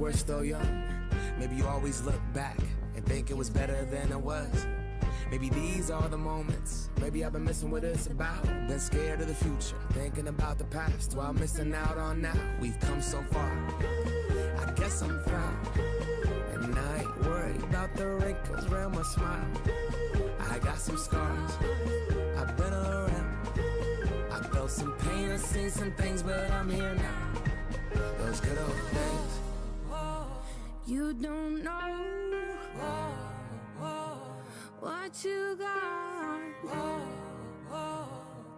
were still young. Maybe you always look back and think it was better than it was. Maybe these are the moments. Maybe I've been missing what it's about. Been scared of the future, thinking about the past while missing out on now. We've come so far, I guess I'm proud. And I ain't worried about the wrinkles around my smile. I got some scars, I've been around. I felt some pain and seen some things, but I'm here now. Those good old days. You don't know what you got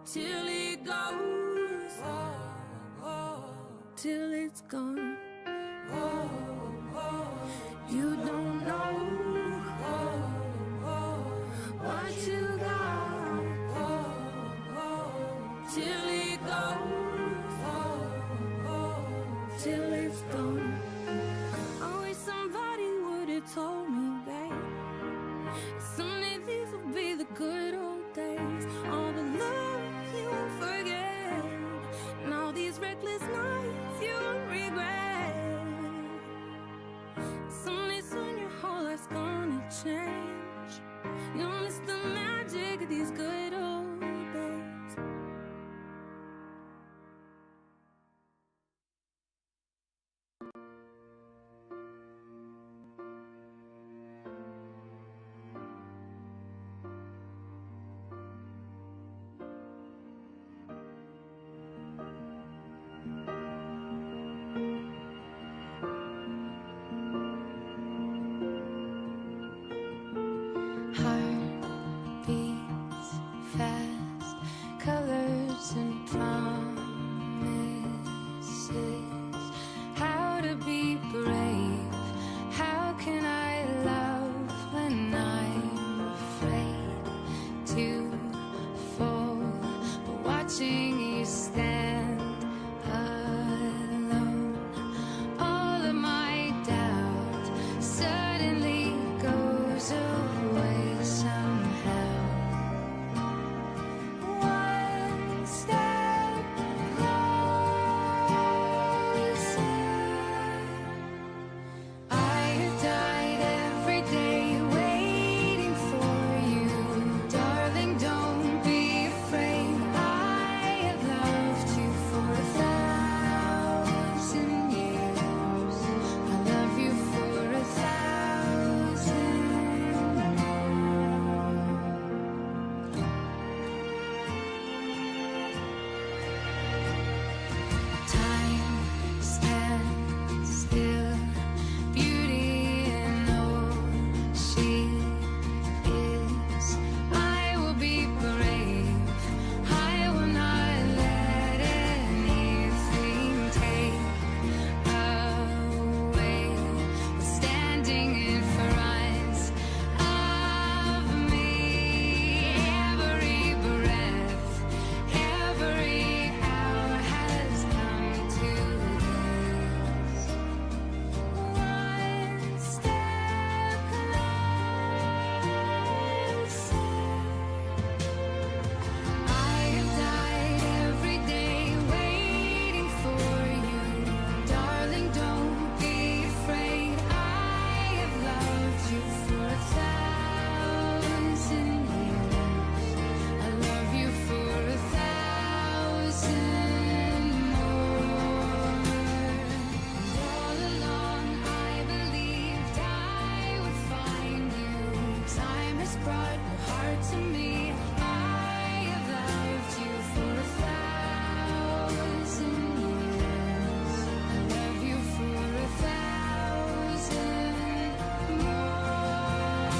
till it goes, till it's gone. You don't know what you got till it goes, till it's gone. I wish somebody would have told me, babe, someday these will be the good old days. All the love you won't forget, and all these reckless nights you won't regret. Someday soon your whole life's gonna change. You'll miss the magic of these good old days. Heart beats fast, colors and promises. How to be brave, how can I love when I'm afraid to fall? But watching you stand alone, all of my doubt suddenly goes away somehow. One step closer. I have died every day waiting for you. Darling, don't be afraid. I have loved you for 1,000 years. I love you for 1,000 more. Time stands still, beauty in all she is. I will be brave, I will not let anything take away. Standing in front of me, every breath, every hour has come to this. One step closer. I have died every day waiting for you. Darling, don't be afraid. I have loved you for 1,000 years. I love you for 1,000 more. And all along I believed I would find you. Time has brought your heart to me. I have loved you for 1,000 years. I love you for 1,000 more.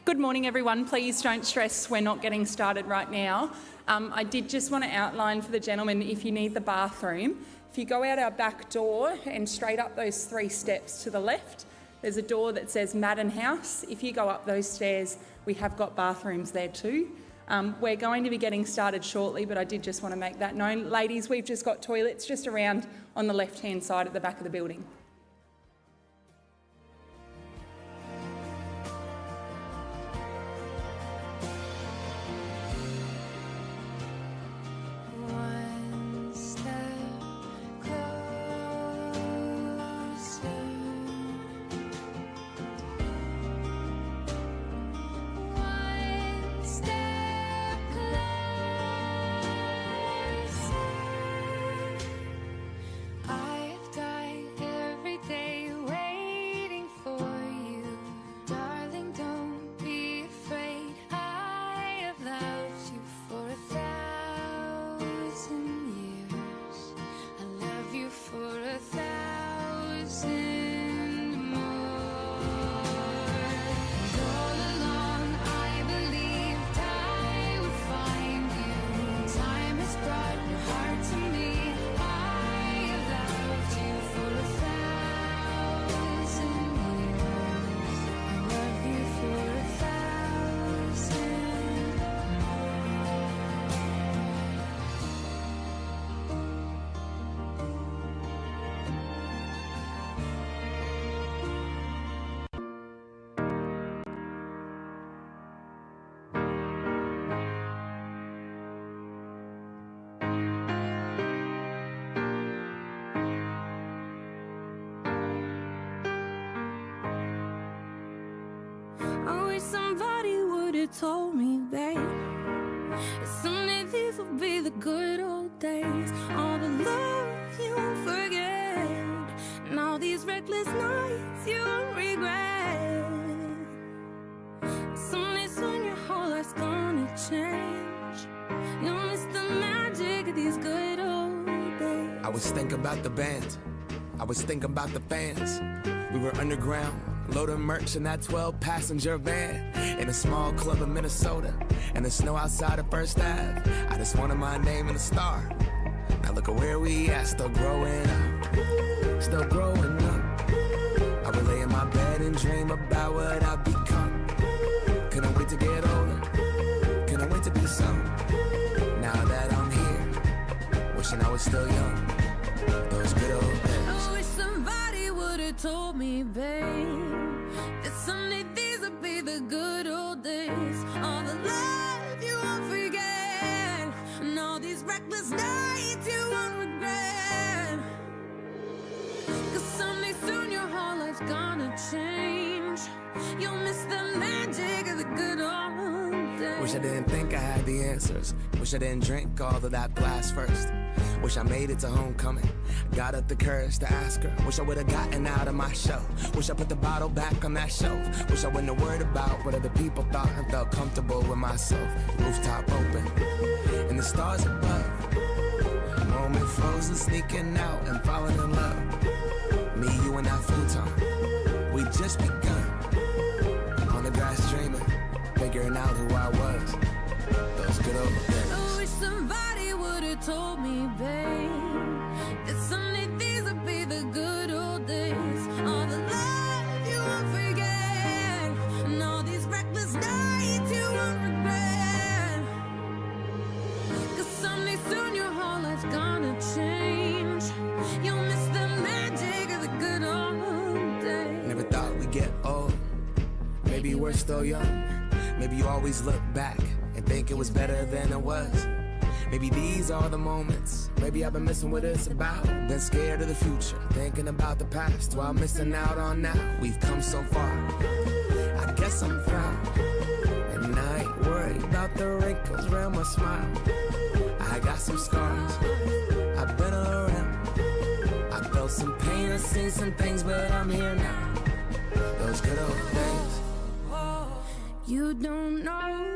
Good morning, everyone. Please don't stress, we're not getting started right now. I did just want to outline for the gentleman, if you need the bathroom, if you go out our back door and straight up those 3 steps to the left, there's a door that says Madden House. If you go up those stairs, we have got bathrooms there too. We're going to be getting started shortly, but I did just want to make that known. Ladies, we've just got toilets just around on the left-hand side at the back of the building. One step closer. One step closer. I've died every day waiting for you. Darling, don't be afraid. I have loved you for 1,000 years. I love you for 1,000 more. And all along I believed I would find you. Time has brought your heart to me. I have loved you for 1,000 years. I love you for 1,000 I wish somebody would have told me, babe, that someday these will be the good old days. All the love you won't forget, and all these reckless nights you won't regret. Someday soon your whole life's gonna change. You'll miss the magic of these good old days. I was thinking about the band. I was thinking about the fans. We were underground, loading merch in that 12-passenger van in a small club in Minnesota, and the snow outside of First Ave. I just wanted my name in the star. Now look at where we at, still growing up, still growing up. I would lay in my bed and dream about what I've become. Couldn't wait to get older, couldn't wait to be some. Now that I'm here, wishing I was still young. Those good old days. I wish somebody would have told me, babe, that someday these would be the good old days. All the love you won't forget, and all these reckless nights you won't regret. 'Cause someday soon your whole life's gonna change. You'll miss the magic of the good old days. Wish I didn't think I had the answers. Wish I didn't drink all of that glass first. Wish I made it to homecoming. Got up the courage to ask her. Wish I would've gotten out of my show. Wish I put the bottle back on that shelf. Wish I wouldn't have worried about what other people thought and felt comfortable with myself. Rooftop open and the stars above. Moment frozen, sneaking out and falling in love. Me, you, and that futon. We just begun. On the grass dreaming, figuring out who I was. Those good old days. I wish somebody would have told me, babe, that someday these would be the good old days. All the love you won't forget, and all these reckless nights you won't regret. 'Cause someday soon your whole life's gonna change. You'll miss the magic of the good old days. Never thought we'd get old. Maybe we're still young. Maybe you always look back and think it was better than it was. Maybe these are the moments. Maybe I've been missing what it's about. Been scared of the future, thinking about the past while missing out on now. We've come so far. I guess I'm proud, and I ain't worried about the wrinkles around my smile. I got some scars. I've been around. I felt some pain, I've seen some things, but I'm here now. Those good old days. You don't know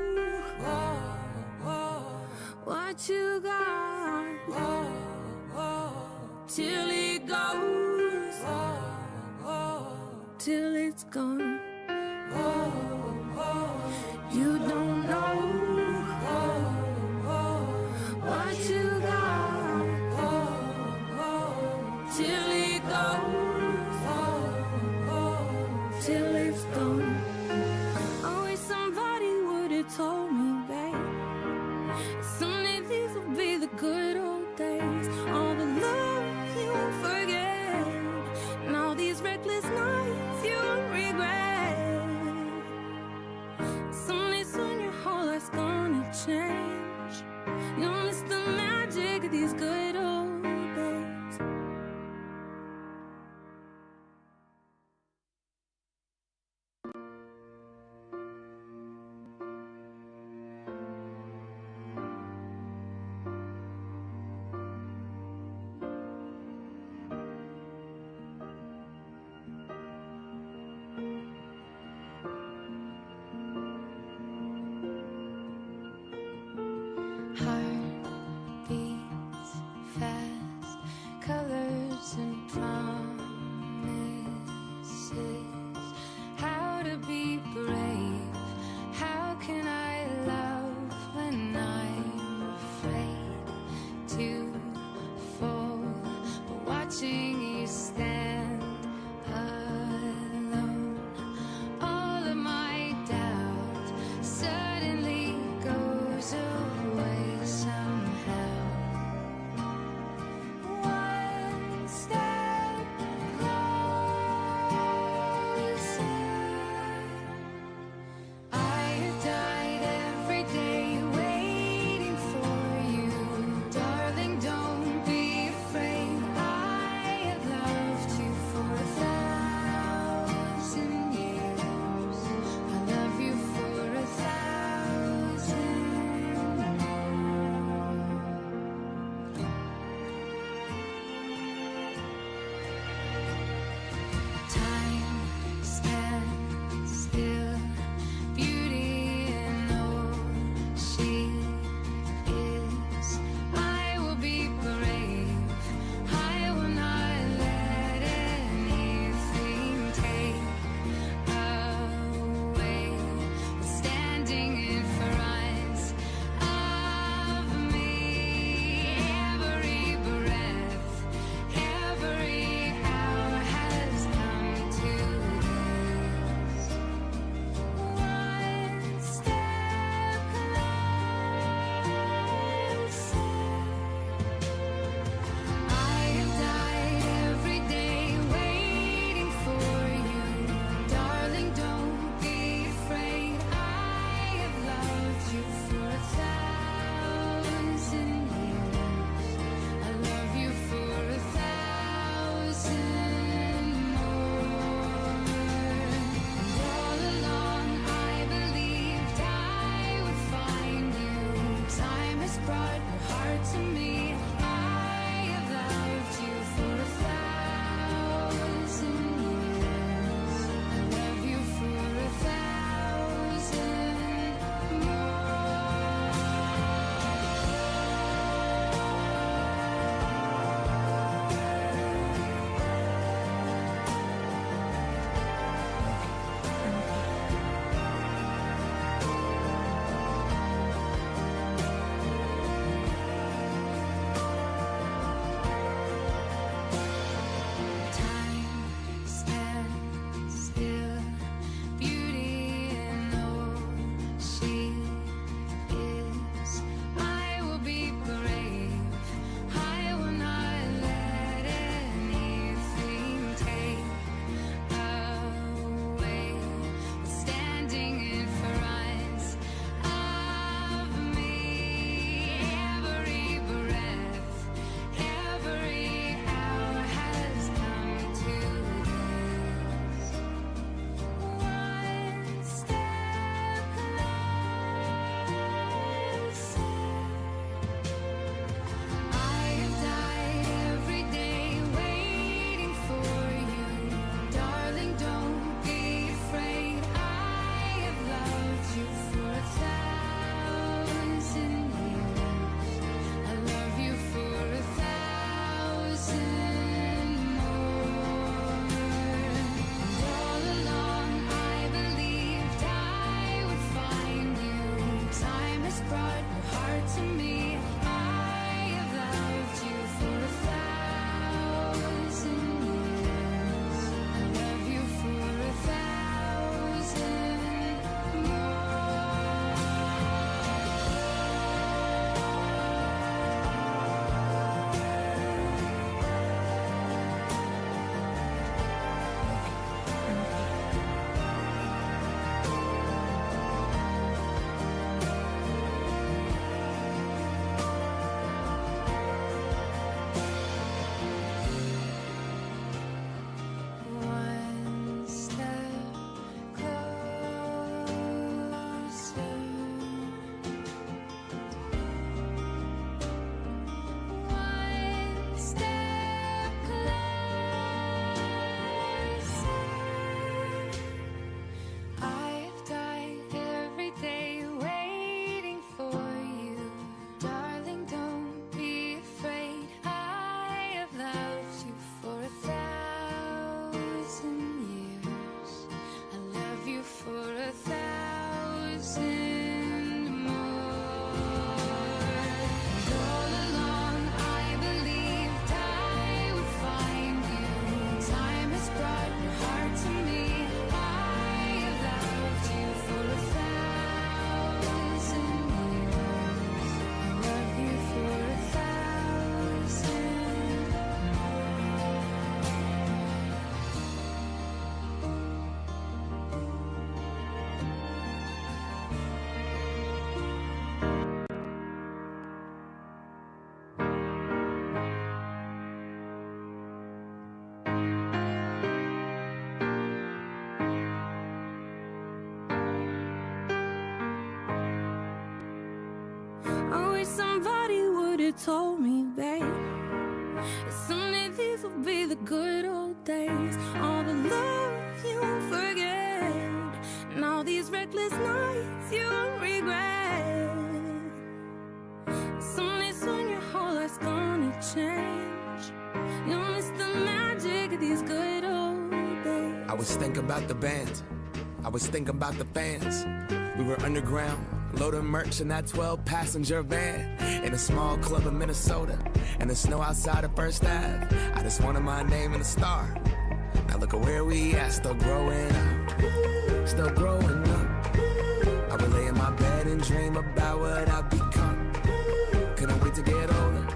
what you got till it goes, till it's gone. somebody would have told me, babe, someday these will be the good old days. All the love you won't forget, and all these reckless nights you won't regret. Someday soon your whole life's gonna change. You'll miss the magic of these good old days. I was thinking about the band, I was thinking about the fans. We were underground, loading merch in that 12-passenger van in a small club in Minnesota, and the snow outside of First Ave. I just wanted my name in the star. Now look at where we at, still growing up, still growing up. I would lay in my bed and dream about what I've become. Couldn't wait to get older,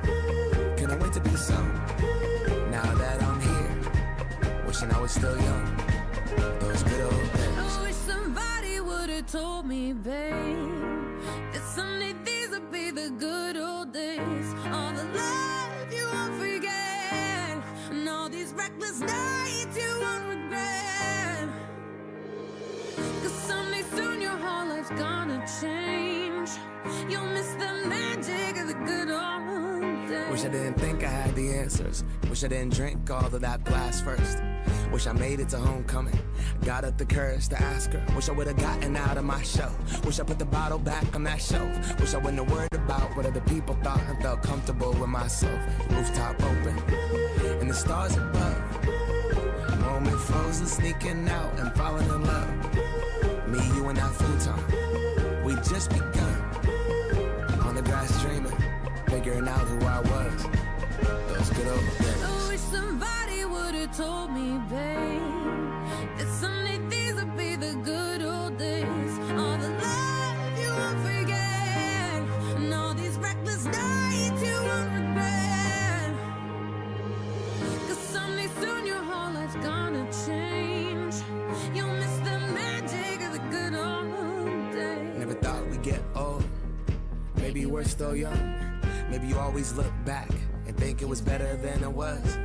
couldn't wait to be some. Now that I'm here, wishing I was still young. Those good old days. I wish somebody would have told me, babe, that someday these would be the good old days. All the love you won't forget, and all these reckless nights you won't regret. 'Cause someday soon your whole life's gonna change. You'll miss the magic of the good old days. Wish I didn't think I had the answers. Wish I didn't drink all of that glass first. Wish I made it to homecoming, got up the courage to ask her. Wish I would've gotten out of my shell. Wish I put the bottle back on that shelf. Wish I wouldn't have worried about what other people thought and felt comfortable with myself. Rooftop open, and the stars above. Moment frozen, sneaking out and falling in love. Me, you, and that futon, we just begun. On the grass dreaming, figuring out who I was. Those good old days. I wish somebody would have told me, babe, that someday these would be the good old days. All the love you won't forget, and all these reckless nights you won't regret. 'Cause someday soon your whole life's gonna change. You'll miss the magic of the good old days. Never thought we'd get old. Maybe we're still young. Maybe you always look back and think it was better than it was.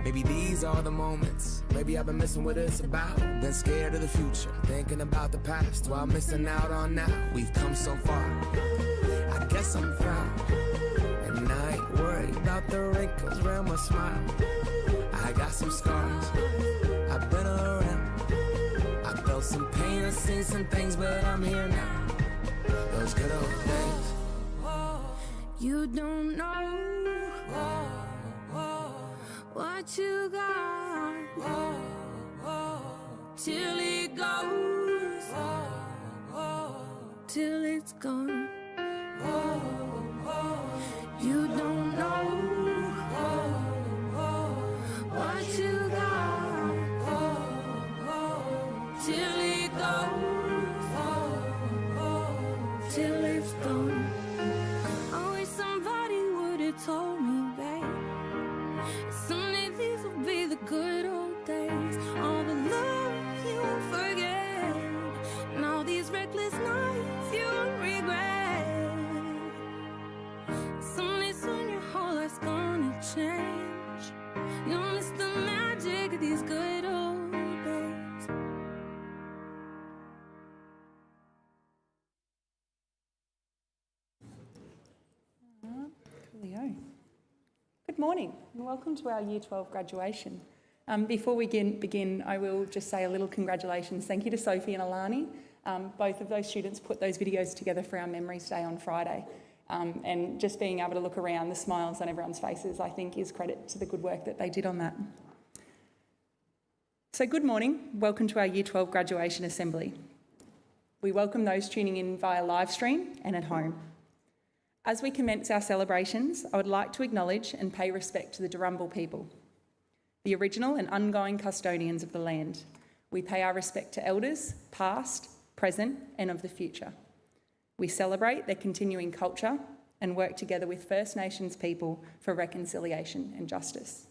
Maybe these are the moments. Maybe I've been missing what it's about. Been scared of the future, thinking about the past while missing out on now. We've come so far, I guess I'm proud. And I ain't worried about the wrinkles around my smile. I got some scars, I've been around. I felt some pain, I've seen some things, but I'm here now. Those good old days. You don't know what you got till it goes, till it's gone. You don't know what you got till it goes, till it's gone. I wish somebody would have told me, babe, someday these will be the good old days. All the love you won't forget, and all these reckless nights you won't regret. Someday soon your whole life's gonna change. You'll miss the magic of these good old days. Coolio. Good morning and welcome to our Year 12 graduation. Before we begin, I will just say a little congratulations. Thank you to Sophie and Alani. Both of those students put those videos together for our Memories Day on Friday. And just being able to look around, the smiles on everyone's faces, I think is credit to the good work that they did on that. So good morning. Welcome to our Year 12 graduation assembly. We welcome those tuning in via live stream and at home. As we commence our celebrations, I would like to acknowledge and pay respect to the Darumbal people, the original and ongoing custodians of the land. We pay our respect to elders, past, present, and of the future. We celebrate their continuing culture and work together with First Nations people for reconciliation and justice.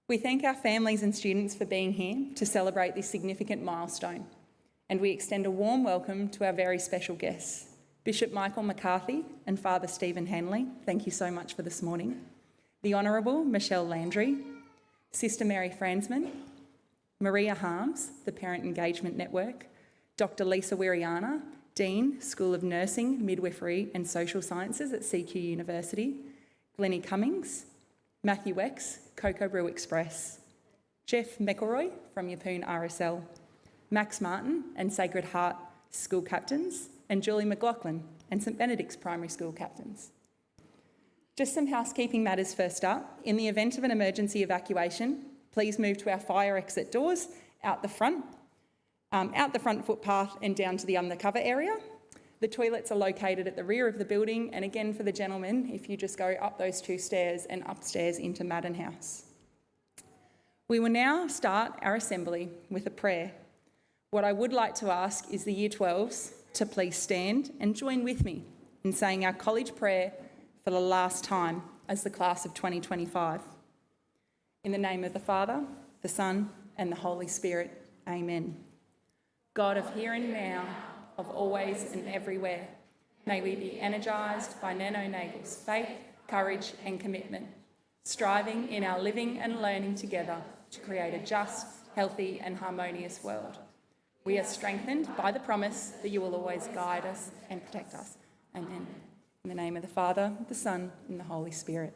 We thank our families and students for being here to celebrate this significant milestone, and we extend a warm welcome to our very special guests, Bishop Michael McCarthy and Father Stephen Hanley. Thank you so much for this morning. The Honourable Michelle Landry, Sister Mary Fransman, Maria Harms, the Parent Engagement Network, Dr. Lisa Wiriana, Dean, School of Nursing, Midwifery and Social Sciences at CQ University, Glennie Cummings, Matthew Wex, Cocoa Brew Express, Jeff McElroy from Yeppoon RSL, Max Martin and Sacred Heart School Captains, and Julie McLaughlin and St Benedict's Primary School Captains. Just some housekeeping matters first up. In the event of an emergency evacuation, please move to our fire exit doors out the front footpath and down to the undercover area. The toilets are located at the rear of the building, and again for the gentlemen, if you just go up those 2 stairs and upstairs into Madden House. We will now start our assembly with a prayer. What I would like to ask is the Year 12s to please stand and join with me in saying our college prayer for the last time as the class of 2025. In the name of the Father, the Son, and the Holy Spirit, amen. God of here and now, of always and everywhere, may we be energised by Nano Nagel's faith, courage and commitment, striving in our living and learning together to create a just, healthy and harmonious world. We are strengthened by the promise that you will always guide us and protect us. Amen. In the name of the Father, the Son and the Holy Spirit.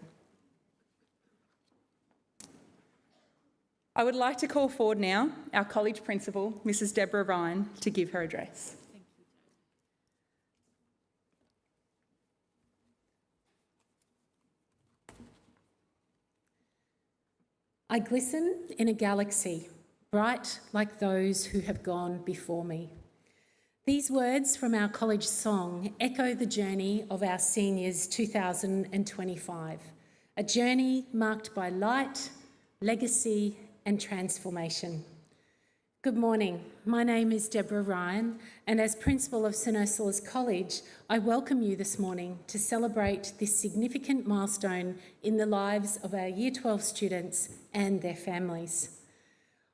I would like to call forward now our college principal, Mrs. Deborah Ryan, to give her address. I glisten in a galaxy, bright like those who have gone before me. These words from our college song echo the journey of our seniors 2025, a journey marked by light, legacy and transformation. Good morning, my name is Deborah Ryan, and as Principal of St Ursula's College, I welcome you this morning to celebrate this significant milestone in the lives of our Year 12 students and their families.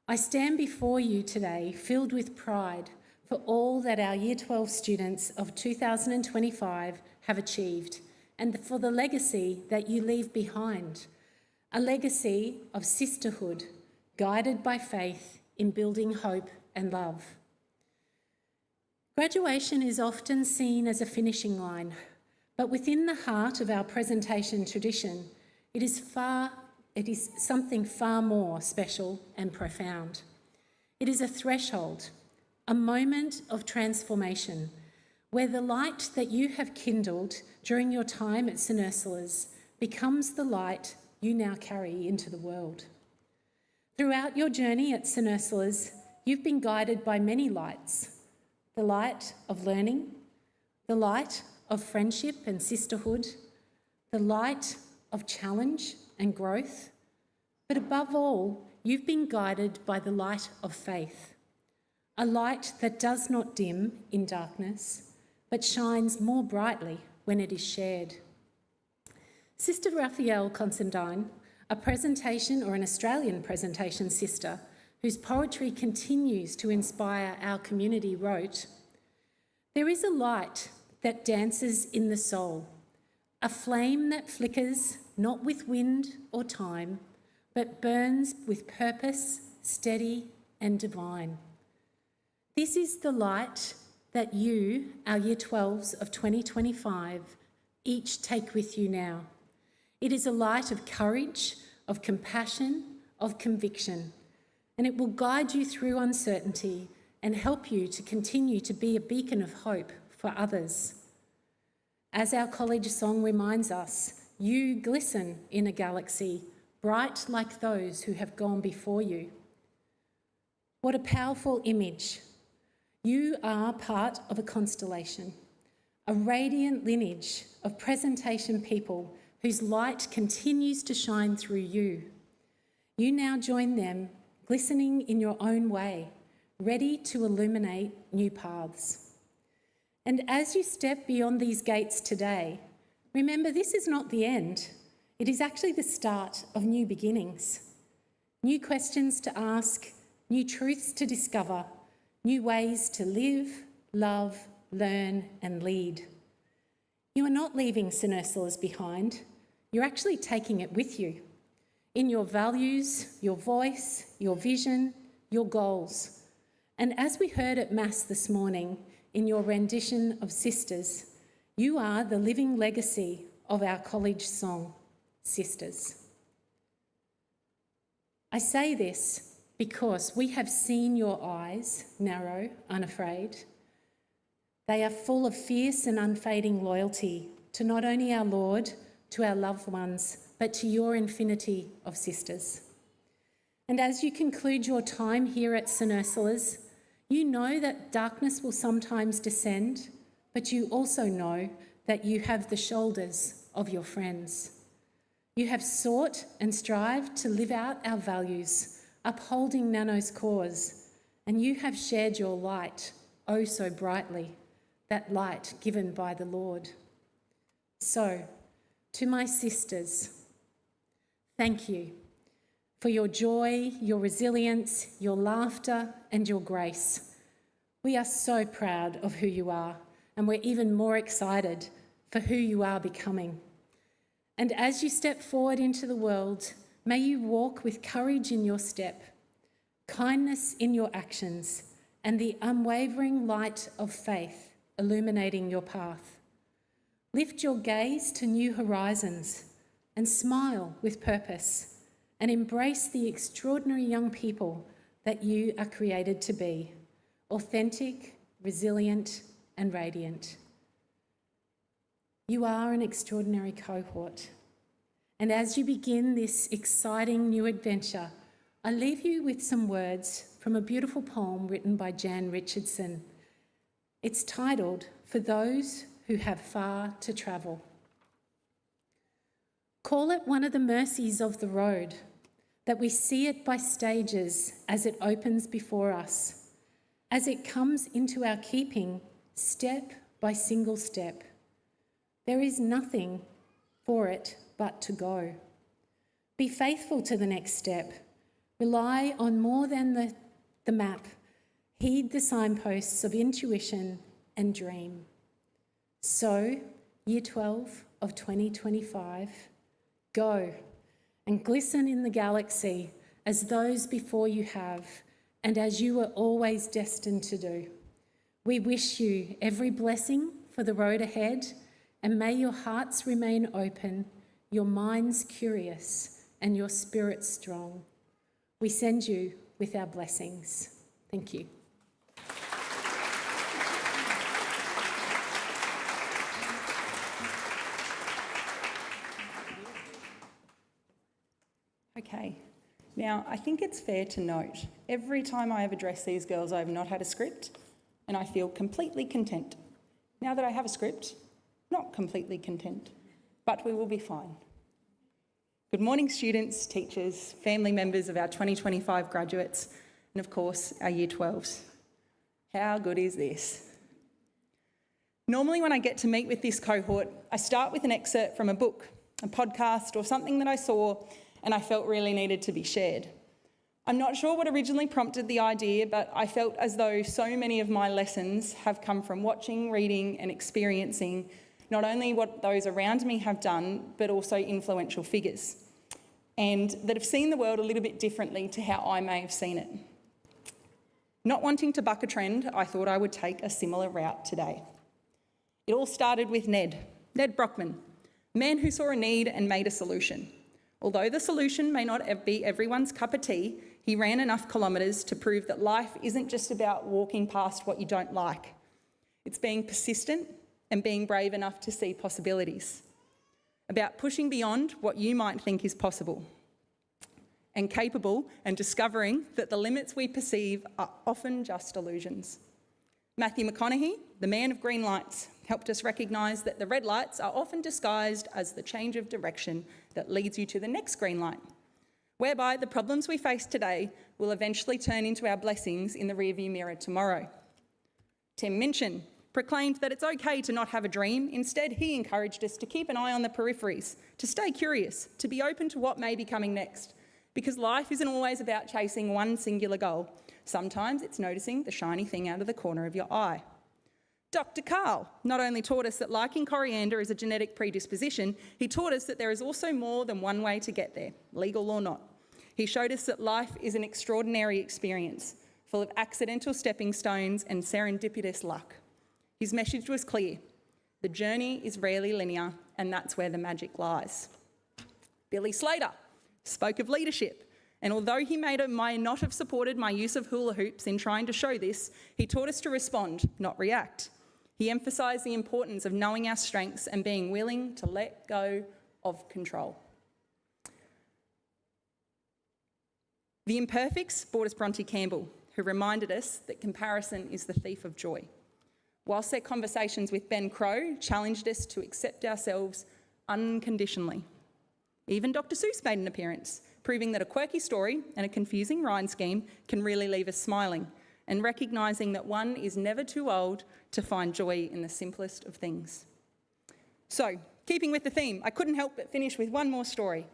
I stand before you today filled with pride for all that our Year 12 students of 2025 have achieved and for the legacy that you leave behind, a legacy of sisterhood guided by faith in building hope and love. Graduation is often seen as a finishing line, but within the heart of our presentation tradition, it is something far more special and profound. It is a threshold, a moment of transformation, where the light that you have kindled during your time at St Ursula's becomes the light you now carry into the world. Throughout your journey at St Ursula's, you've been guided by many lights: the light of learning, the light of friendship and sisterhood, the light of challenge and growth, but above all, you've been guided by the light of faith, a light that does not dim in darkness, but shines more brightly when it is shared. Sister Raphaelle Considine, an Australian presentation sister, whose poetry continues to inspire our community, wrote, "There is a light that dances in the soul, a flame that flickers not with wind or time, but burns with purpose, steady and divine. This is the light that you, our Year 12s of 2025, each take with you now. It is a light of courage, of compassion, of conviction, and it will guide you through uncertainty and help you to continue to be a beacon of hope for others. As our college song reminds us, you glisten in a galaxy, bright like those who have gone before you." What a powerful image. You are part of a constellation, a radiant lineage of presentation people whose light continues to shine through you. You now join them, glistening in your own way, ready to illuminate new paths. And as you step beyond these gates today, remember this is not the end. It is actually the start of new beginnings. New questions to ask, new truths to discover, new ways to live, love, learn and lead. You are not leaving St Ursula's behind. You're actually taking it with you in your values, your voice, your vision, your goals. And as we heard at Mass this morning, in your rendition of Sisters. You are the living legacy of our college song, Sisters. I say this because we have seen your eyes, narrow, unafraid. They are full of fierce and unfading loyalty to not only our Lord, to our loved ones, but to your infinity of sisters. And as you conclude your time here at St Ursula's, you know that darkness will sometimes descend, but you also know that you have the shoulders of your friends. You have sought and strived to live out our values, upholding Nano's cause, and you have shared your light, oh so brightly, that light given by the Lord. So, to my sisters, thank you for your joy, your resilience, your laughter, and your grace. We are so proud of who you are, and we're even more excited for who you are becoming. And as you step forward into the world, may you walk with courage in your step, kindness in your actions, and the unwavering light of faith illuminating your path. Lift your gaze to new horizons and smile with purpose, and embrace the extraordinary young people that you are created to be, authentic, resilient, and radiant. You are an extraordinary cohort. And as you begin this exciting new adventure, I leave you with some words from a beautiful poem written by Jan Richardson. It's titled, For Those Who Have Far to Travel. Call it one of the mercies of the road, that we see it by stages as it opens before us, as it comes into our keeping, step by single step. There is nothing for it but to go. Be faithful to the next step. Rely on more than the map. Heed the signposts of intuition and dream. So, Year 12 of 2025, go and glisten in the galaxy as those before you have, and as you were always destined to do. We wish you every blessing for the road ahead, and may your hearts remain open, your minds curious, and your spirits strong. We send you with our blessings. Thank you. Okay, now I think it's fair to note, every time I have addressed these girls, I have not had a script, and I feel completely content. Now that I have a script, not completely content, but we will be fine. Good morning, students, teachers, family members of our 2025 graduates, and of course, our Year 12s. How good is this? Normally when I get to meet with this cohort, I start with an excerpt from a book, a podcast, or something that I saw and I felt really needed to be shared. I'm not sure what originally prompted the idea, but I felt as though so many of my lessons have come from watching, reading, and experiencing not only what those around me have done, but also influential figures, and that have seen the world a little bit differently to how I may have seen it. Not wanting to buck a trend, I thought I would take a similar route today. It all started with Ned Brockman, a man who saw a need and made a solution. Although the solution may not be everyone's cup of tea, he ran enough kilometres to prove that life isn't just about walking past what you don't like. It's being persistent and being brave enough to see possibilities, about pushing beyond what you might think is possible and capable, and discovering that the limits we perceive are often just illusions. Matthew McConaughey, the man of green lights, helped us recognise that the red lights are often disguised as the change of direction that leads you to the next green light, whereby the problems we face today will eventually turn into our blessings in the rearview mirror tomorrow. Tim Minchin proclaimed that it's okay to not have a dream. Instead, he encouraged us to keep an eye on the peripheries, to stay curious, to be open to what may be coming next, because life isn't always about chasing one singular goal. Sometimes it's noticing the shiny thing out of the corner of your eye. Dr. Karl not only taught us that liking coriander is a genetic predisposition, he taught us that there is also more than one way to get there, legal or not. He showed us that life is an extraordinary experience, full of accidental stepping stones and serendipitous luck. His message was clear. The journey is rarely linear, and that's where the magic lies. Billy Slater spoke of leadership, and although he may not have supported my use of hula hoops in trying to show this, he taught us to respond, not react. He emphasised the importance of knowing our strengths and being willing to let go of control. The Imperfects brought us Bronte Campbell, who reminded us that comparison is the thief of joy. Whilst their conversations with Ben Crow challenged us to accept ourselves unconditionally. Even Dr. Seuss made an appearance, proving that a quirky story and a confusing rhyme scheme can really leave us smiling, and recognising that one is never too old to find joy in the simplest of things. So, keeping with the theme, I couldn't help but finish with one more story.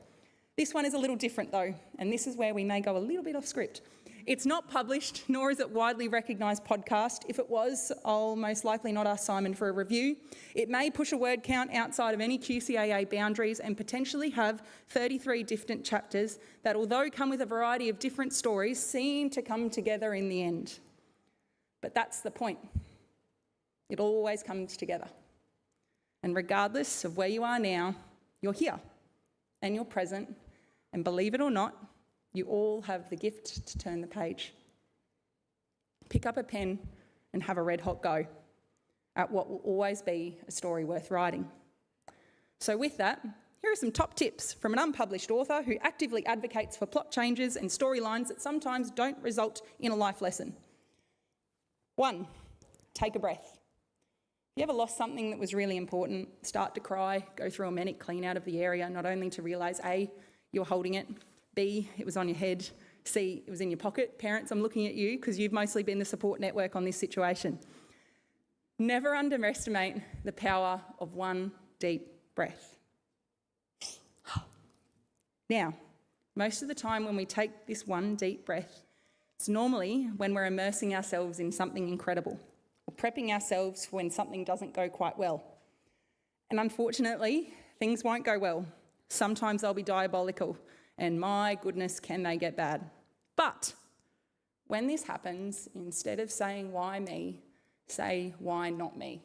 This one is a little different though, and this is where we may go a little bit off script. It's not published, nor is it widely recognised podcast. If it was, I'll most likely not ask Simon for a review. It may push a word count outside of any QCAA boundaries and potentially have 33 different chapters that, although come with a variety of different stories, seem to come together in the end. But that's the point. It always comes together. And regardless of where you are now, you're here and you're present, and believe it or not, you all have the gift to turn the page. Pick up a pen and have a red hot go at what will always be a story worth writing. So with that, here are some top tips from an unpublished author who actively advocates for plot changes and storylines that sometimes don't result in a life lesson. 1, take a breath. If you ever lost something that was really important, start to cry, go through a manic clean out of the area, not only to realise A, you're holding it, B, it was on your head, C, it was in your pocket. Parents, I'm looking at you because you've mostly been the support network on this situation. Never underestimate the power of one deep breath. Now, most of the time when we take this one deep breath, it's normally when we're immersing ourselves in something incredible or prepping ourselves for when something doesn't go quite well. And unfortunately, things won't go well. Sometimes they'll be diabolical. And my goodness, can they get bad. But when this happens, instead of saying, why me, say, why not me?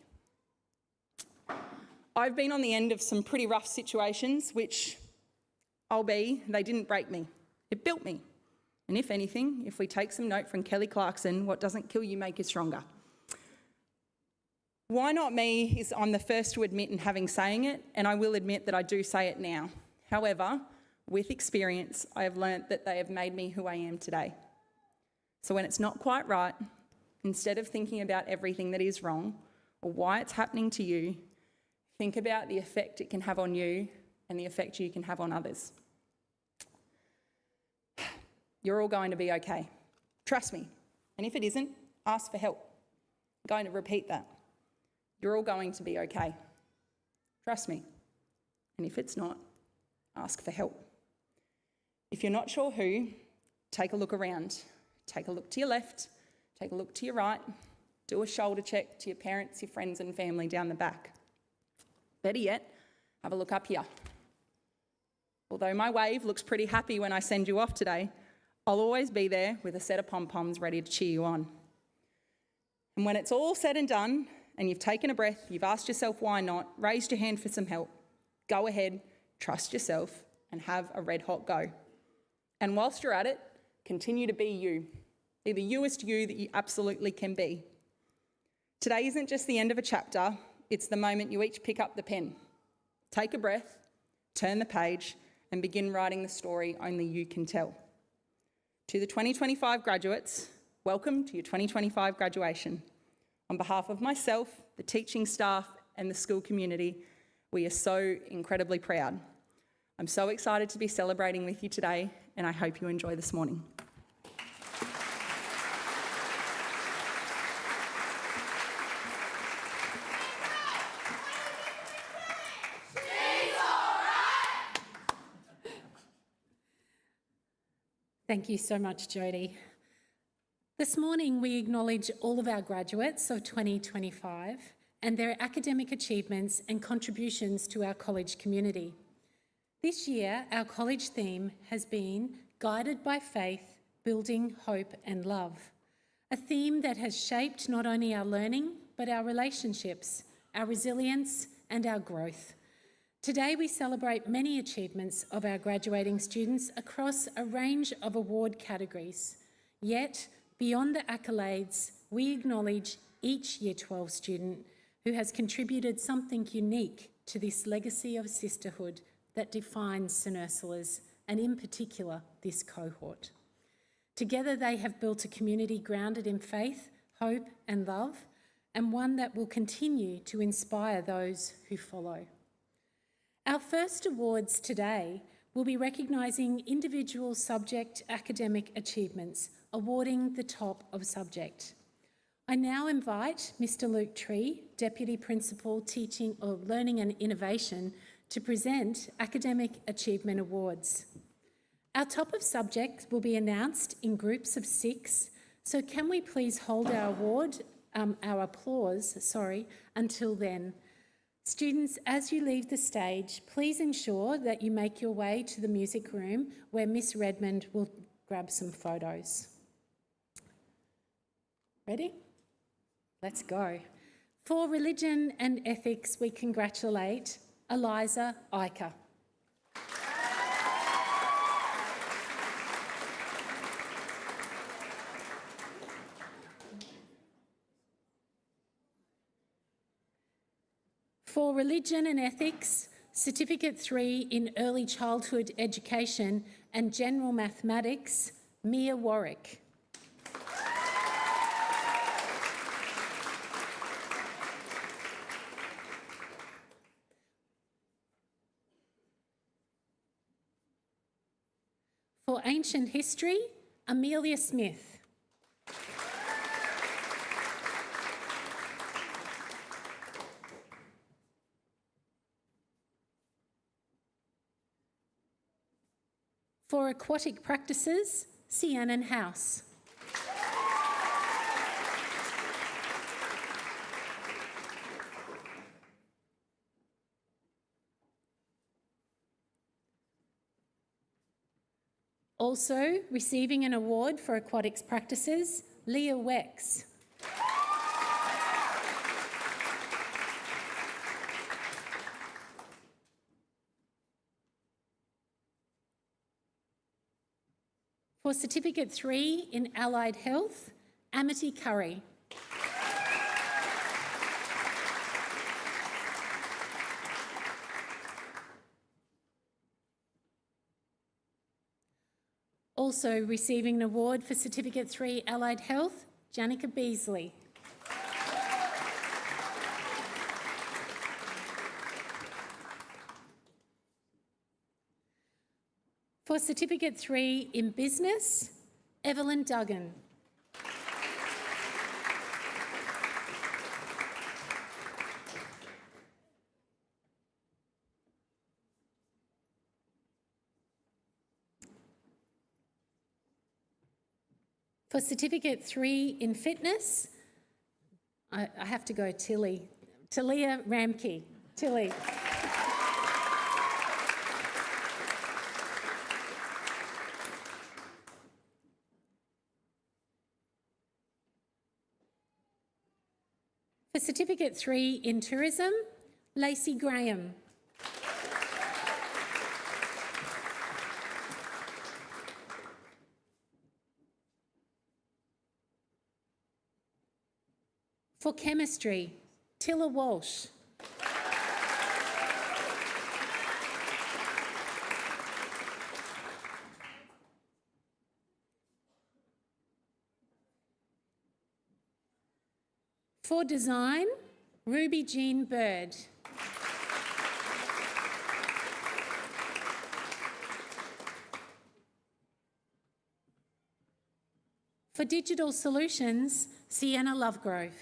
I've been on the end of some pretty rough situations, which they didn't break me. It built me. And if anything, if we take some note from Kelly Clarkson, what doesn't kill you make you stronger. Why not me is I'm the first to admit in having saying it, and I will admit that I do say it now. However, with experience, I have learnt that they have made me who I am today. So when it's not quite right, instead of thinking about everything that is wrong or why it's happening to you, think about the effect it can have on you and the effect you can have on others. You're all going to be okay. Trust me. And if it isn't, ask for help. I'm going to repeat that. You're all going to be okay. Trust me. And if it's not, ask for help. If you're not sure who, take a look around. Take a look to your left, take a look to your right, do a shoulder check to your parents, your friends and family down the back. Better yet, have a look up here. Although my wave looks pretty happy when I send you off today, I'll always be there with a set of pom-poms ready to cheer you on. And when it's all said and done, and you've taken a breath, you've asked yourself why not, raised your hand for some help, go ahead, trust yourself, and have a red hot go. And whilst you're at it, continue to be you. Be the youest you that you absolutely can be. Today isn't just the end of a chapter, it's the moment you each pick up the pen. Take a breath, turn the page, and begin writing the story only you can tell. To the 2025 graduates, welcome to your 2025 graduation. On behalf of myself, the teaching staff, and the school community, we are so incredibly proud. I'm so excited to be celebrating with you today, and I hope you enjoy this morning. Thank you so much, Jodie. This morning, we acknowledge all of our graduates of 2025 and their academic achievements and contributions to our college community. This year, our college theme has been Guided by Faith, Building Hope and Love, a theme that has shaped not only our learning, but our relationships, our resilience, and our growth. Today we celebrate many achievements of our graduating students across a range of award categories. Yet, beyond the accolades, we acknowledge each Year 12 student who has contributed something unique to this legacy of sisterhood that defines St Ursula's, and in particular, this cohort. Together they have built a community grounded in faith, hope and love, and one that will continue to inspire those who follow. Our first awards today will be recognising individual subject academic achievements, awarding the top of subject. I now invite Mr Luke Tree, Deputy Principal Teaching or Learning and Innovation, to present Academic Achievement Awards. Our top of subject will be announced in groups of 6, so can we please hold our applause, until then. Students, as you leave the stage, please ensure that you make your way to the music room where Miss Redmond will grab some photos. Ready? Let's go. For Religion and Ethics, we congratulate Eliza Iker. For Religion and Ethics, Certificate 3 in Early Childhood Education and General Mathematics, Mia Warwick. For Ancient History, Amelia Smith. For Aquatic Practices, Siennan House. Also receiving an award for aquatics practices, Leah Wex. For Certificate 3 in Allied Health, Amity Curry. Also receiving an award for Certificate 3 Allied Health, Janica Beasley. For Certificate 3 in Business, Evelyn Duggan. For Certificate 3 in Fitness, I have to go Talia Ramke. Tilly. For Certificate 3 in Tourism, Lacey Graham. For Chemistry, Tilla Walsh. For Design, Ruby Jean Bird. For Digital Solutions, Sienna Lovegrove.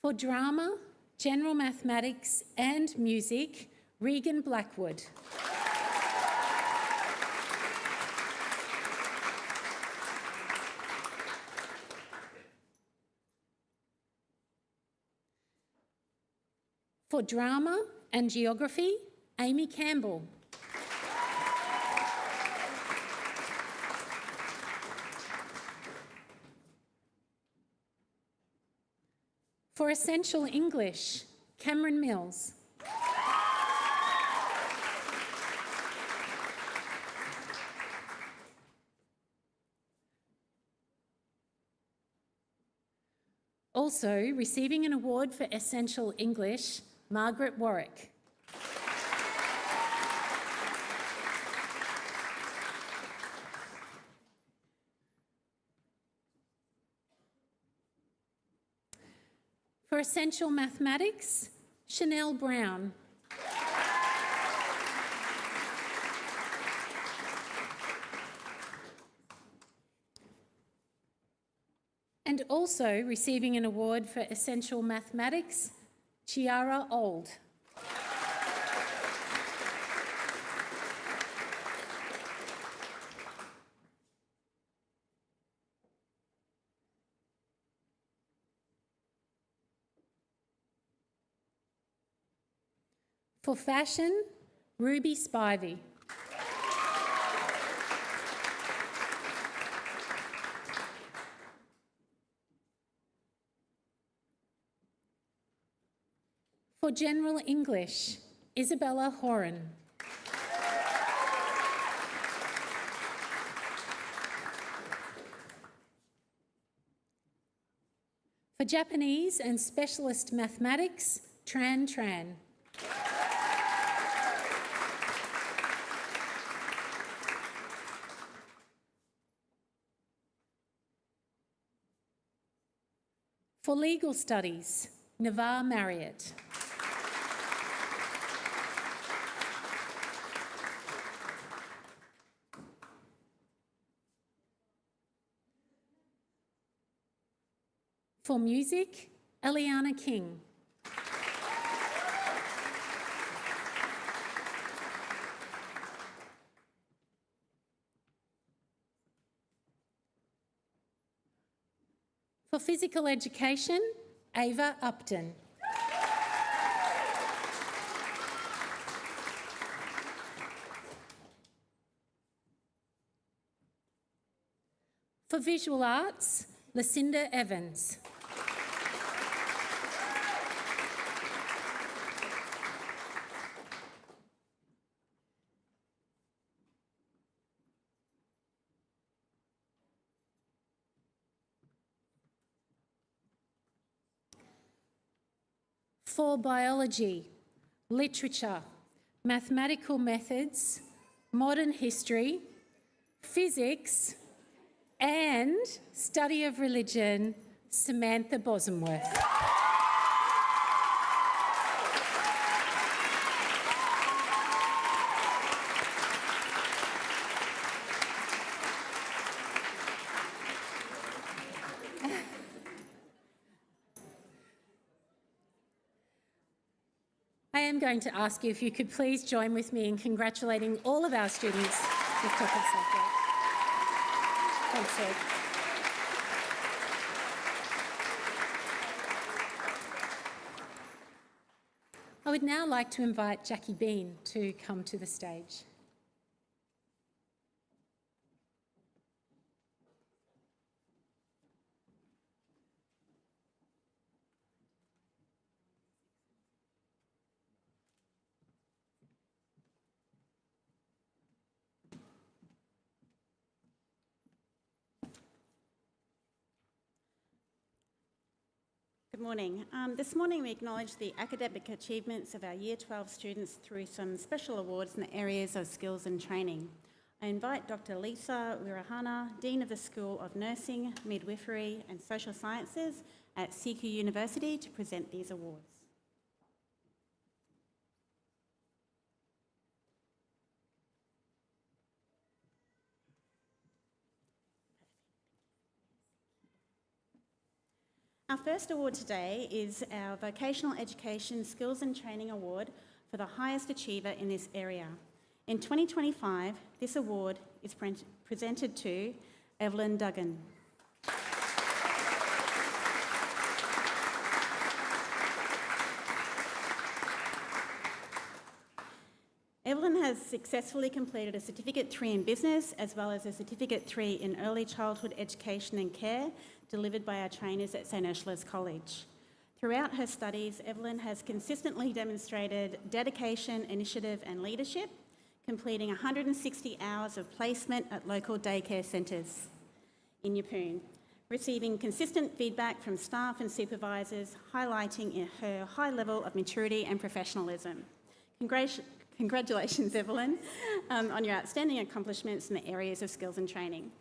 For Drama, General Mathematics and Music, Regan Blackwood. For Drama, and Geography, Amy Campbell. For Essential English, Cameron Mills. Also receiving an award for Essential English, Margaret Warwick. For Essential Mathematics, Chanel Brown. And also receiving an award for Essential Mathematics, Chiara Old. For Fashion, Ruby Spivey. For General English, Isabella Horan. For Japanese and Specialist Mathematics, Tran Tran. For Legal Studies, Navar Marriott. For Music, Eliana King. For Physical Education, Ava Upton. For Visual Arts, Lucinda Evans. For Biology, Literature, Mathematical Methods, Modern History, Physics, and Study of Religion, Samantha Bosomworth. I am going to ask you if you could please join with me in congratulating all of our students with top of subject. Thanks, Ed. I would now like to invite Jackie Bean to come to the stage. Good morning. This morning we acknowledge the academic achievements of our Year 12 students through some special awards in the areas of skills and training. I invite Dr. Lisa Wirahana, Dean of the School of Nursing, Midwifery and Social Sciences at CQ University to present these awards. Our first award today is our Vocational Education Skills and Training Award for the highest achiever in this area. In 2025, this award is presented to Evelyn Duggan. Evelyn has successfully completed a Certificate 3 in Business as well as a Certificate 3 in Early Childhood Education and Care delivered by our trainers at St Ursula's College. Throughout her studies, Evelyn has consistently demonstrated dedication, initiative and leadership, completing 160 hours of placement at local daycare centres in Yeppoon, receiving consistent feedback from staff and supervisors, highlighting her high level of maturity and professionalism. Congratulations, Evelyn, on your outstanding accomplishments in the areas of skills and training.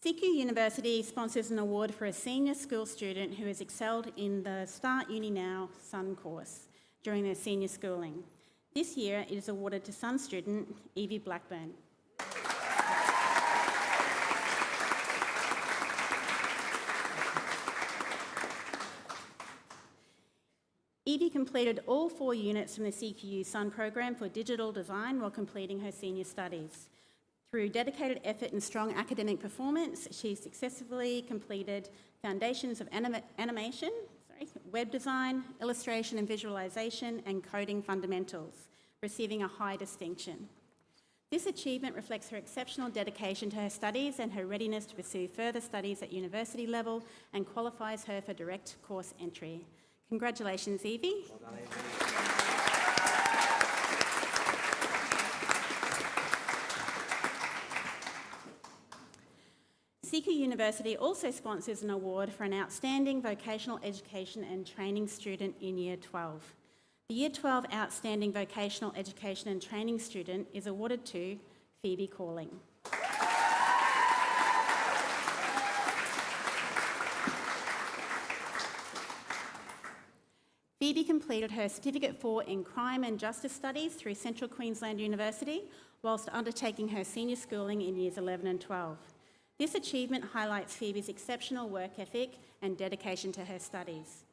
CQ University sponsors an award for a senior school student who has excelled in the Start Uni Now Sun course during their senior schooling. This year, it is awarded to Sun student Evie Blackburn. Evie completed all 4 units from the CQU Sun program for digital design while completing her senior studies. Through dedicated effort and strong academic performance, she successfully completed Foundations of Animation, Web Design, Illustration and Visualisation, and Coding Fundamentals, receiving a high distinction. This achievement reflects her exceptional dedication to her studies and her readiness to pursue further studies at university level and qualifies her for direct course entry. Congratulations, Evie. Well done, Evie. CQ University also sponsors an award for an outstanding vocational education and training student in Year 12. The Year 12 Outstanding Vocational Education and Training student is awarded to Phoebe Calling. Phoebe completed her Certificate 4 in Crime and Justice Studies through Central Queensland University whilst undertaking her senior schooling in Years 11 and 12. This achievement highlights Phoebe's exceptional work ethic and dedication to her studies.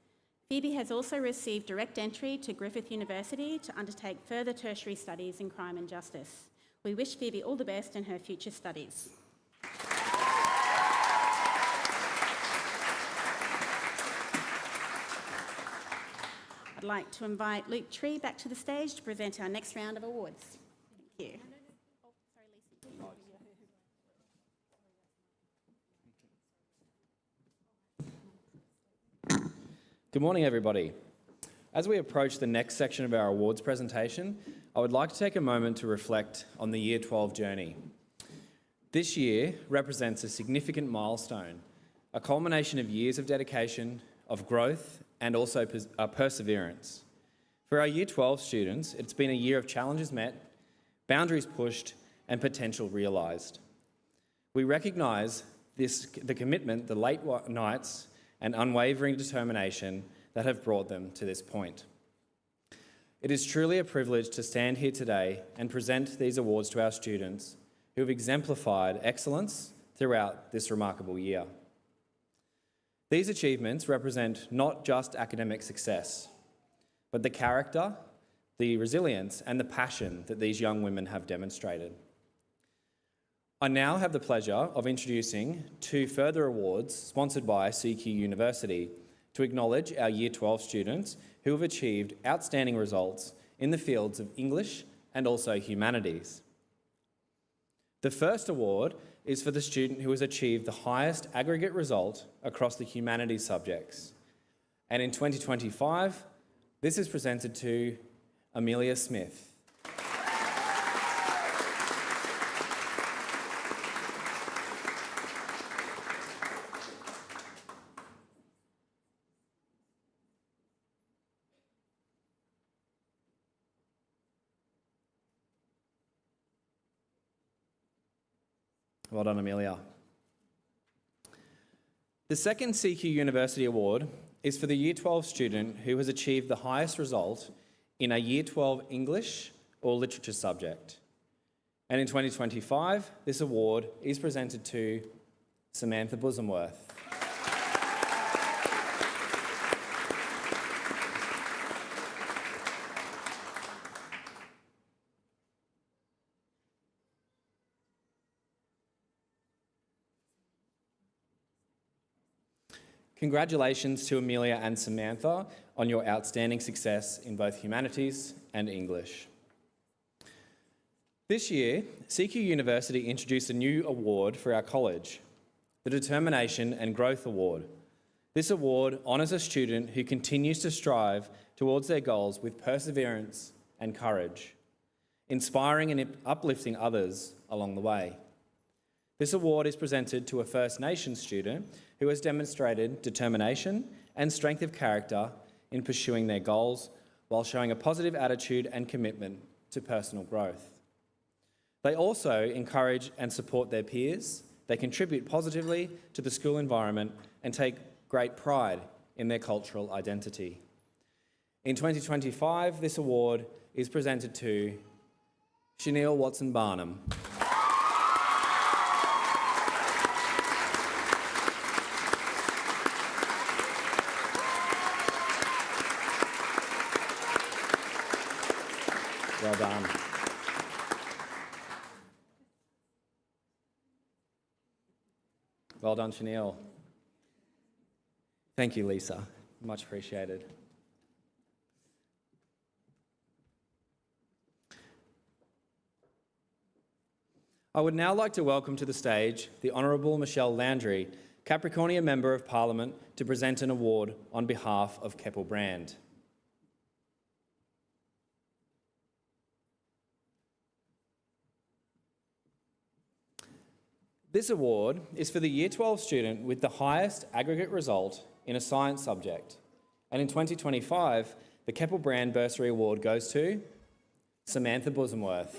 Phoebe has also received direct entry to Griffith University to undertake further tertiary studies in crime and justice. We wish Phoebe all the best in her future studies. I'd like to invite Luke Tree back to the stage to present our next round of awards. Thank you. Good morning, everybody. As we approach the next section of our awards presentation, I would like to take a moment to reflect on the Year 12 journey. This year represents a significant milestone, a culmination of years of dedication, of growth, and also perseverance. For our Year 12 students, it's been a year of challenges met, boundaries pushed, and potential realised. We recognise the commitment, the late nights, and unwavering determination that have brought them to this point. It is truly a privilege to stand here today and present these awards to our students who have exemplified excellence throughout this remarkable year. These achievements represent not just academic success, but the character, the resilience, and the passion that these young women have demonstrated. I now have the pleasure of introducing 2 further awards sponsored by CQ University to acknowledge our Year 12 students who have achieved outstanding results in the fields of English and also humanities. The first award is for the student who has achieved the highest aggregate result across the humanities subjects. And in 2025, this is presented to Amelia Smith. Well done, Amelia. The second CQ University Award is for the Year 12 student who has achieved the highest result in a Year 12 English or literature subject. And in 2025, this award is presented to Samantha Bosomworth. Congratulations to Amelia and Samantha on your outstanding success in both humanities and English. This year, CQ University introduced a new award for our college, the Determination and Growth Award. This award honours a student who continues to strive towards their goals with perseverance and courage, inspiring and uplifting others along the way. This award is presented to a First Nations student who has demonstrated determination and strength of character in pursuing their goals while showing a positive attitude and commitment to personal growth. They also encourage and support their peers. They contribute positively to the school environment and take great pride in their cultural identity. In 2025, this award is presented to Chanel Watson-Barnum. Well done. Well done, Chanel. Thank you, Lisa. Much appreciated. I would now like to welcome to the stage the Honourable Michelle Landry, Capricornia Member of Parliament, to present an award on behalf of Keppel Brand. This award is for the Year 12 student with the highest aggregate result in a science subject. And in 2025, the Keppel Brand Bursary Award goes to Samantha Bosamworth.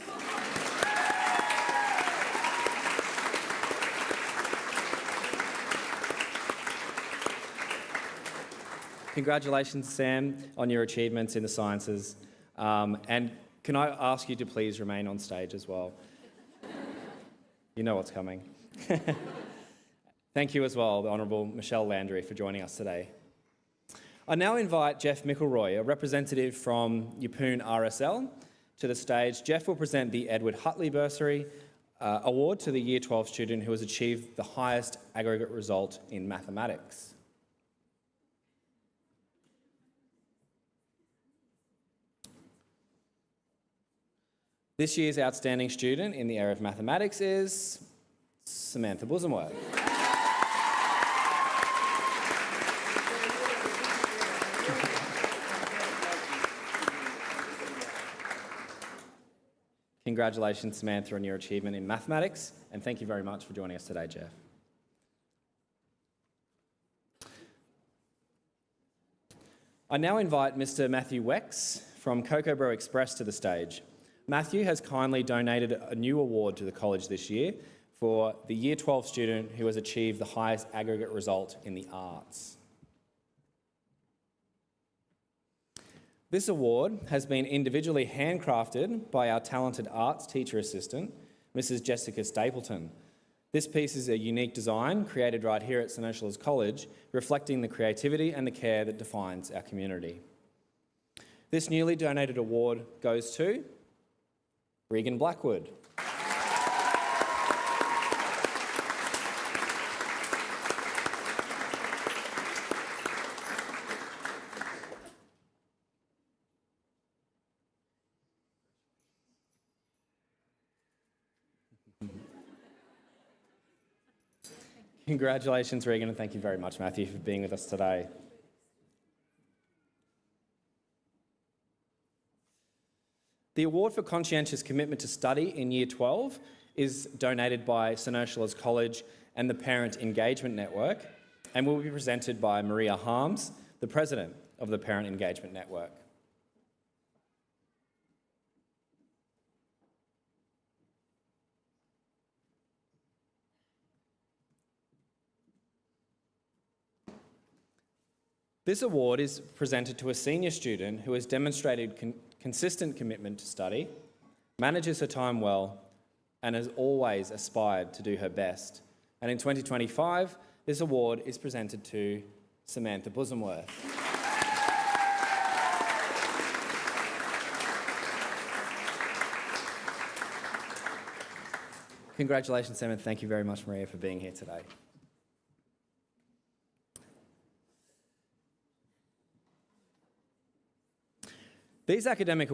Congratulations, Sam, on your achievements in the sciences. And can I ask you to please remain on stage as well? You know what's coming. Thank you as well, the Honourable Michelle Landry, for joining us today. I now invite Jeff McElroy, a representative from Yeppoon RSL, to the stage. Jeff will present the Edward Hutley Bursary Award to the Year 12 student who has achieved the highest aggregate result in mathematics. This year's outstanding student in the area of mathematics is Samantha Bosamworth. Congratulations, Samantha, on your achievement in mathematics, and thank you very much for joining us today, Jeff. I now invite Mr. Matthew Wex from Cocoa Bro Express to the stage. Matthew has kindly donated a new award to the college this year for the Year 12 student who has achieved the highest aggregate result in the arts. This award has been individually handcrafted by our talented arts teacher assistant, Mrs. Jessica Stapleton. This piece is a unique design created right here at St Ursula's College, reflecting the creativity and the care that defines our community. This newly donated award goes to Regan Blackwood. Congratulations, Regan, and thank you very much, Matthew, for being with us today. The award for conscientious commitment to study in Year 12 is donated by St Ursula's College and the Parent Engagement Network and will be presented by Maria Harms, the President of the Parent Engagement Network. This award is presented to a senior student who has demonstrated consistent commitment to study, manages her time well, and has always aspired to do her best. And in 2025, this award is presented to Samantha Bosamworth. Congratulations, Sam, and thank you very much, Maria, for being here today. These academic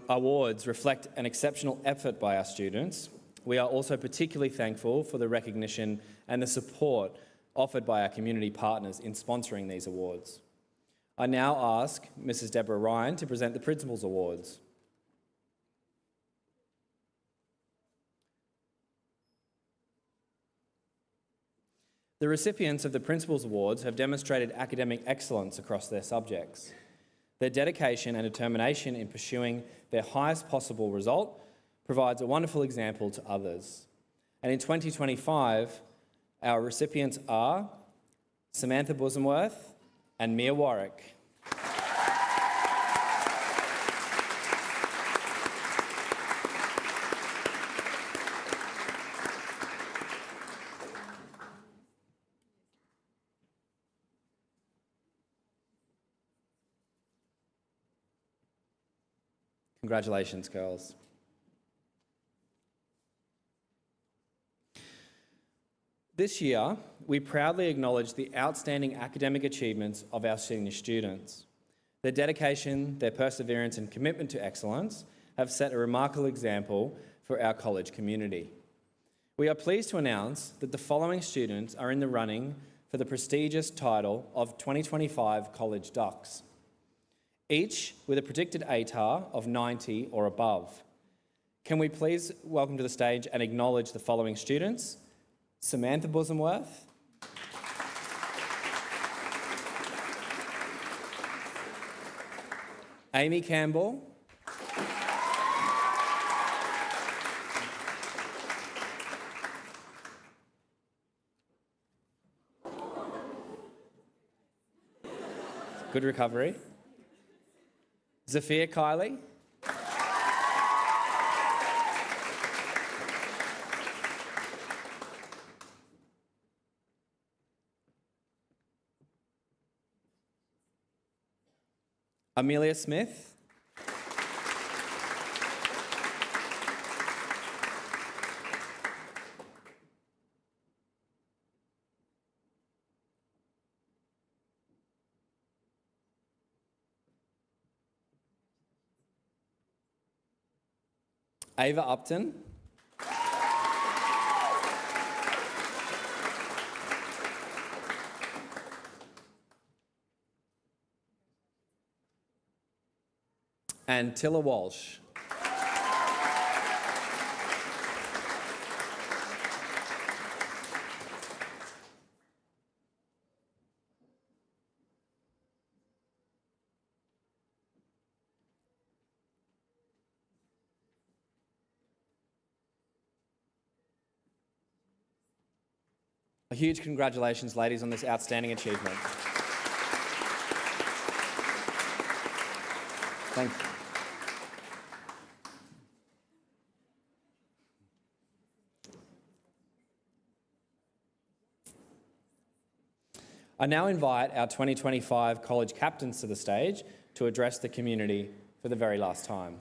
awards reflect an exceptional effort by our students. We are also particularly thankful for the recognition and the support offered by our community partners in sponsoring these awards. I now ask Mrs. Deborah Ryan to present the Principals Awards. The recipients of the Principals Awards have demonstrated academic excellence across their subjects. Their dedication and determination in pursuing their highest possible result provides a wonderful example to others. And in 2025, our recipients are Samantha Bosomworth and Mia Warwick. Congratulations, girls. This year, we proudly acknowledge the outstanding academic achievements of our senior students. Their dedication, their perseverance and commitment to excellence have set a remarkable example for our college community. We are pleased to announce that the following students are in the running for the prestigious title of 2025 College Ducks, each with a predicted ATAR of 90 or above. Can we please welcome to the stage and acknowledge the following students: Samantha Bosomworth, Amy Campbell, good recovery, Zafia Kiley, Amelia Smith, Ava Upton, and Tilla Walsh. A huge congratulations, ladies, on this outstanding achievement. Thank you. I now invite our 2025 college captains to the stage to address the community for the very last time.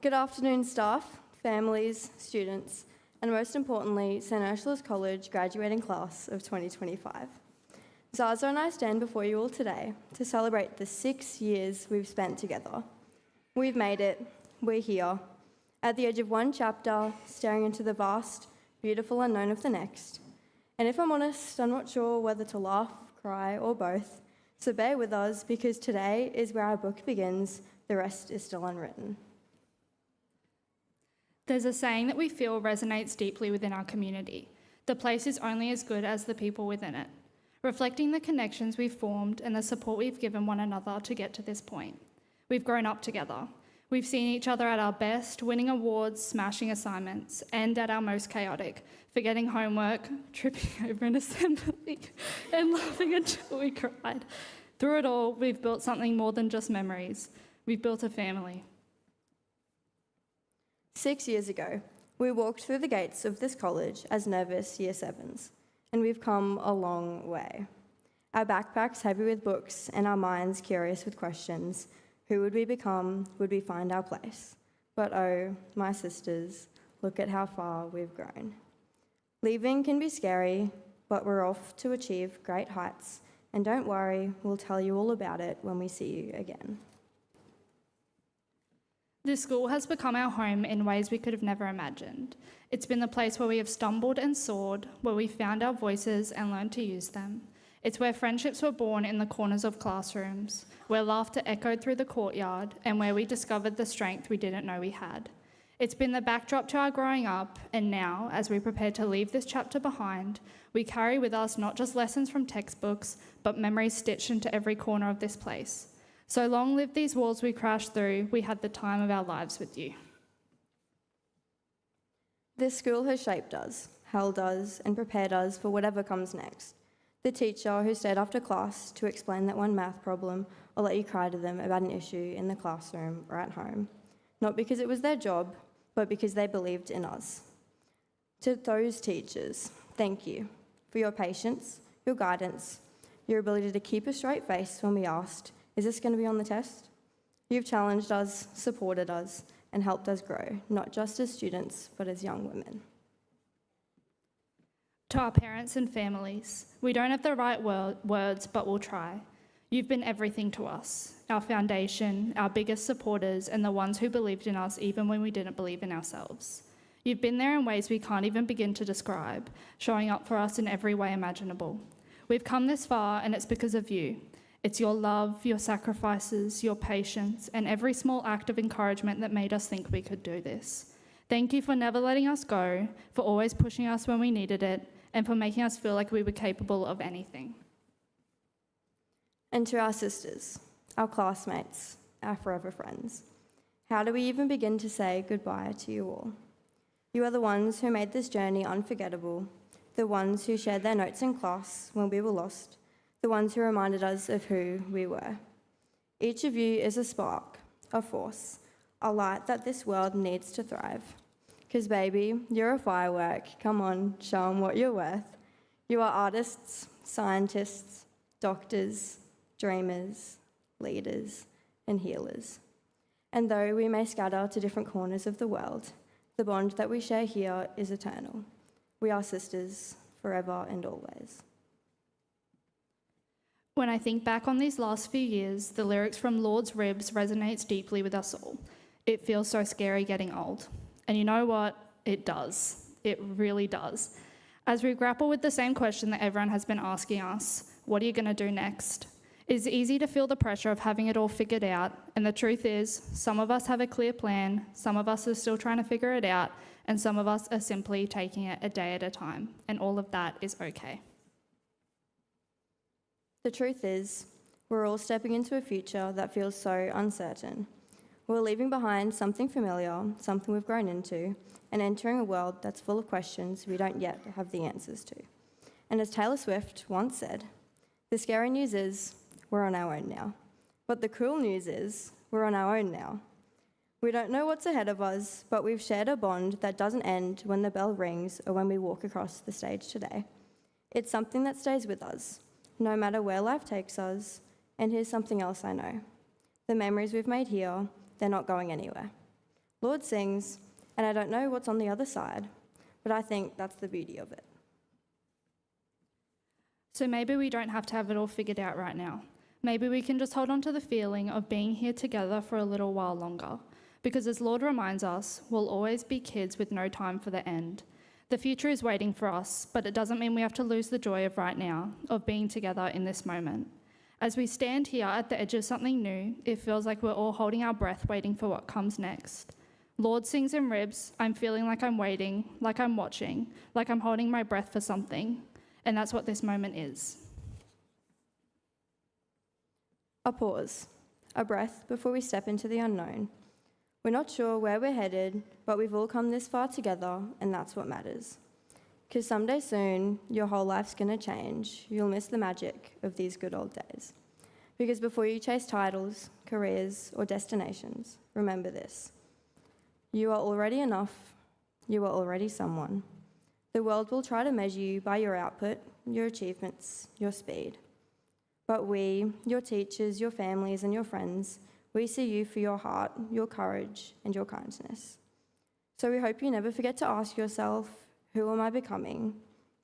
Good afternoon, staff, families, students, and most importantly, St Ursula's College graduating class of 2025. Zaza and I stand before you all today to celebrate the 6 years we've spent together. We've made it, we're here, at the edge of one chapter, staring into the vast, beautiful unknown of the next. And if I'm honest, I'm not sure whether to laugh, cry, or both, so bear with us because today is where our book begins, the rest is still unwritten. There's a saying that we feel resonates deeply within our community. The place is only as good as the people within it, reflecting the connections we've formed and the support we've given one another to get to this point. We've grown up together. We've seen each other at our best, winning awards, smashing assignments, and at our most chaotic, forgetting homework, tripping over an assembly, and laughing until we cried. Through it all, we've built something more than just memories. We've built a family. 6 years ago, We walked through the gates of this college as nervous Year 7s, and we've come a long way. Our backpacks heavy with books and our minds curious with questions. Who would we become? Would we find our place? But oh, my sisters, look at how far we've grown. Leaving can be scary, but we're off to achieve great heights. And don't worry, we'll tell you all about it when we see you again. This school has become our home in ways we could have never imagined. It's been the place where we have stumbled and soared, where we found our voices and learned to use them. It's where friendships were born in the corners of classrooms, where laughter echoed through the courtyard, and where we discovered the strength we didn't know we had. It's been the backdrop to our growing up, and now, as we prepare to leave this chapter behind, we carry with us not just lessons from textbooks, but memories stitched into every corner of this place. So long live these walls we crashed through. We had the time of our lives with you. This school has shaped us, held us, and prepared us for whatever comes next. The teacher who stayed after class to explain that one math problem or let you cry to them about an issue in the classroom or at home. Not because it was their job, but because they believed in us. To those teachers, thank you for your patience, your guidance, your ability to keep a straight face when we asked, is this going to be on the test? You've challenged us, supported us, and helped us grow, not just as students, but as young women. To our parents and families, we don't have the right words, but we'll try. You've been everything to us, our foundation, our biggest supporters, and the ones who believed in us even when we didn't believe in ourselves. You've been there in ways we can't even begin to describe, showing up for us in every way imaginable. We've come this far, and it's because of you. It's your love, your sacrifices, your patience, and every small act of encouragement that made us think we could do this. Thank you for never letting us go, for always pushing us when we needed it, and for making us feel like we were capable of anything. And to our sisters, our classmates, our forever friends, how do we even begin to say goodbye to you all? You are the ones who made this journey unforgettable, the ones who shared their notes in class when we were lost, the ones who reminded us of who we were. Each of you is a spark, a force, a light that this world needs to thrive. Because, baby, you're a firework. Come on, show them what you're worth. You are artists, scientists, doctors, dreamers, leaders, and healers. And though we may scatter to different corners of the world, the bond that we share here is eternal. We are sisters forever and always. When I think back on these last few years, the lyrics from Lord's Ribs resonates deeply with us all. It feels so scary getting old. And you know what? It does. It really does. As we grapple with the same question that everyone has been asking us, what are you going to do next? It's easy to feel the pressure of having it all figured out, and the truth is, some of us have a clear plan, some of us are still trying to figure it out, and some of us are simply taking it a day at a time, and all of that is okay. The truth is, we're all stepping into a future that feels so uncertain. We're leaving behind something familiar, something we've grown into, and entering a world that's full of questions we don't yet have the answers to. And as Taylor Swift once said, the scary news is we're on our own now. But the cool news is we're on our own now. We don't know what's ahead of us, but we've shared a bond that doesn't end when the bell rings or when we walk across the stage today. It's something that stays with us, no matter where life takes us. And here's something else I know. The memories we've made here, they're not going anywhere. Lord sings, and I don't know what's on the other side, but I think that's the beauty of it. So maybe we don't have to have it all figured out right now. Maybe we can just hold on to the feeling of being here together for a little while longer. Because as Lord reminds us, we'll always be kids with no time for the end. The future is waiting for us, but it doesn't mean we have to lose the joy of right now, of being together in this moment. As we stand here at the edge of something new, it feels like we're all holding our breath waiting for what comes next. Lord sings in Ribs, I'm feeling like I'm waiting, like I'm watching, like I'm holding my breath for something. And that's what this moment is. A pause, a breath before we step into the unknown. We're not sure where we're headed, but we've all come this far together, and that's what matters. Because someday soon, your whole life's going to change. You'll miss the magic of these good old days. Because before you chase titles, careers, or destinations, remember this. You are already enough. you are already someone. The world will try to measure you by your output, your achievements, your speed. But we, your teachers, your families, and your friends, we see you for your heart, your courage, and your kindness. So we hope you never forget to ask yourself, who am I becoming?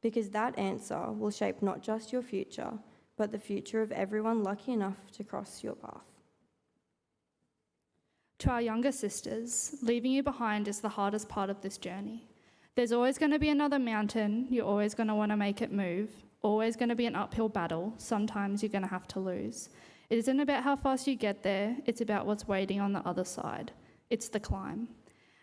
Because that answer will shape not just your future, but the future of everyone lucky enough to cross your path. To our younger sisters, leaving you behind is the hardest part of this journey. There's always going to be another mountain, you're always going to want to make it move, always going to be an uphill battle, sometimes you're going to have to lose. It isn't about how fast you get there, it's about what's waiting on the other side. It's the climb.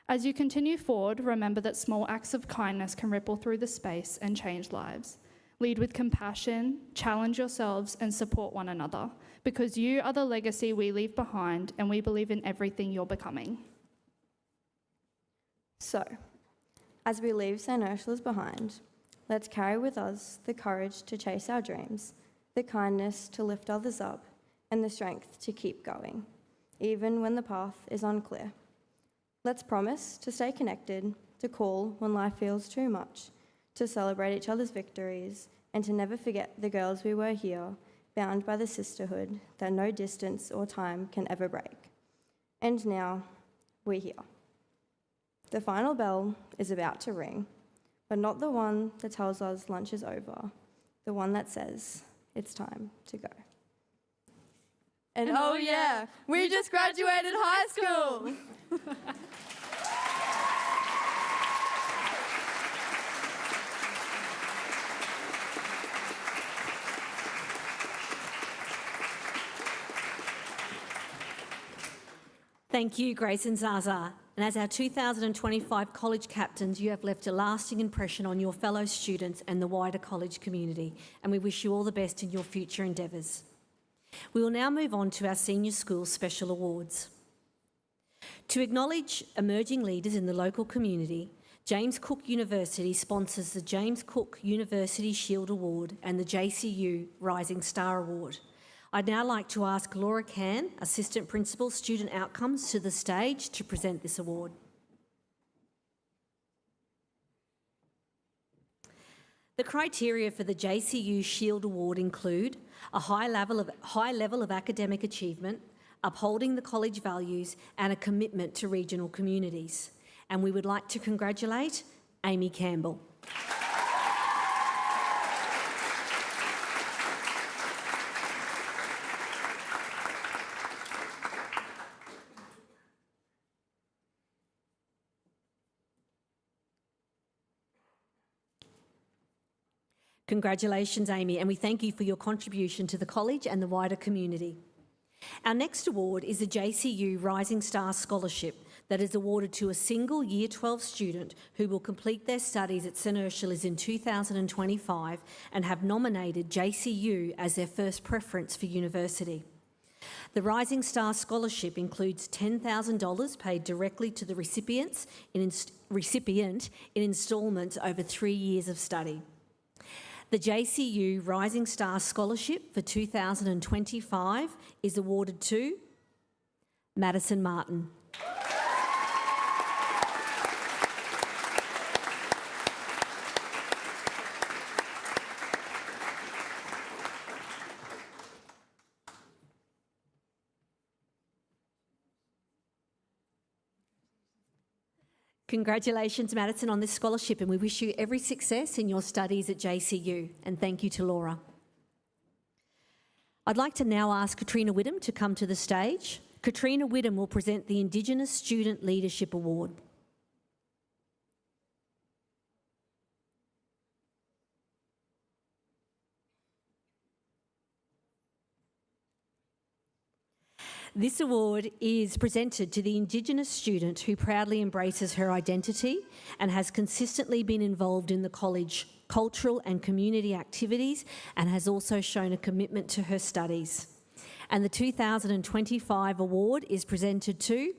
As you continue forward, remember that small acts of kindness can ripple through the space and change lives. Lead with compassion, challenge yourselves, and support one another, because you are the legacy we leave behind, and we believe in everything you're becoming. So, as we leave St. Ursula's behind, let's carry with us the courage to chase our dreams, the kindness to lift others up, and the strength to keep going, even when the path is unclear. Let's promise to stay connected, to call when life feels too much, to celebrate each other's victories, and to never forget the girls we were here, bound by the sisterhood that no distance or time can ever break. And now, we're here. The final bell is about to ring, but not the one that tells us lunch is over, the one that says it's time to go. And oh yeah, we just graduated high school! Thank you, Grace and Zaza. And as our 2025 college captains, you have left a lasting impression on your fellow students and the wider college community, and we wish you all the best in your future endeavours. We will now move on to our senior school special awards. To acknowledge emerging leaders in the local community, James Cook University sponsors the James Cook University Shield Award and the JCU Rising Star Award. I'd now like to ask Laura Can, Assistant Principal, Student Outcomes, to the stage to present this award. The criteria for the JCU Shield Award include a high level of academic achievement, upholding the college values, and a commitment to regional communities. And we would like to congratulate Amy Campbell. Congratulations, Amy, and we thank you for your contribution to the college and the wider community. Our next award is the JCU Rising Star Scholarship that is awarded to a single Year 12 student who will complete their studies at St Ursula's in 2025 and have nominated JCU as their first preference for university. The Rising Star Scholarship includes $10,000 paid directly to the recipient in instalments over 3 years of study. The JCU Rising Star Scholarship for 2025 is awarded to Madison Martin. Congratulations, Madison, on this scholarship, and we wish you every success in your studies at JCU, and thank you to Laura. I'd like to now ask Katrina Whittam to come to the stage. Katrina Whittam will present the Indigenous Student Leadership Award. This award is presented to the Indigenous student who proudly embraces her identity and has consistently been involved in the college cultural and community activities and has also shown a commitment to her studies. And the 2025 award is presented to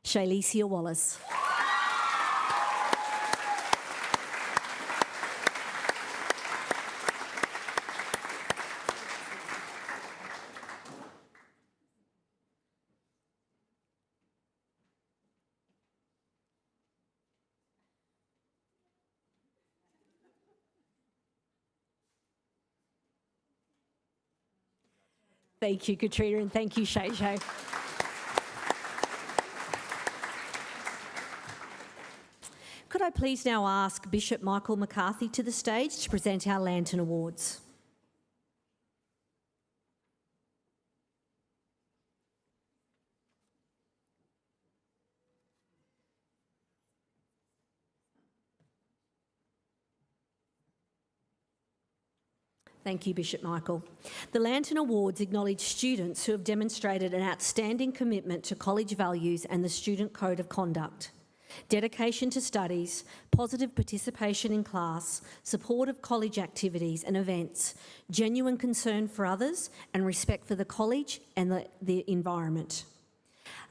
Shailesia Wallace. Thank you, Katrina, and thank you, Shay Shay. Could I please now ask Bishop Michael McCarthy to the stage to present our Lantern Awards? Thank you, Bishop Michael. The Lantern Awards acknowledge students who have demonstrated an outstanding commitment to college values and the Student Code of Conduct, dedication to studies, positive participation in class, support of college activities and events, genuine concern for others, and respect for the college and the environment.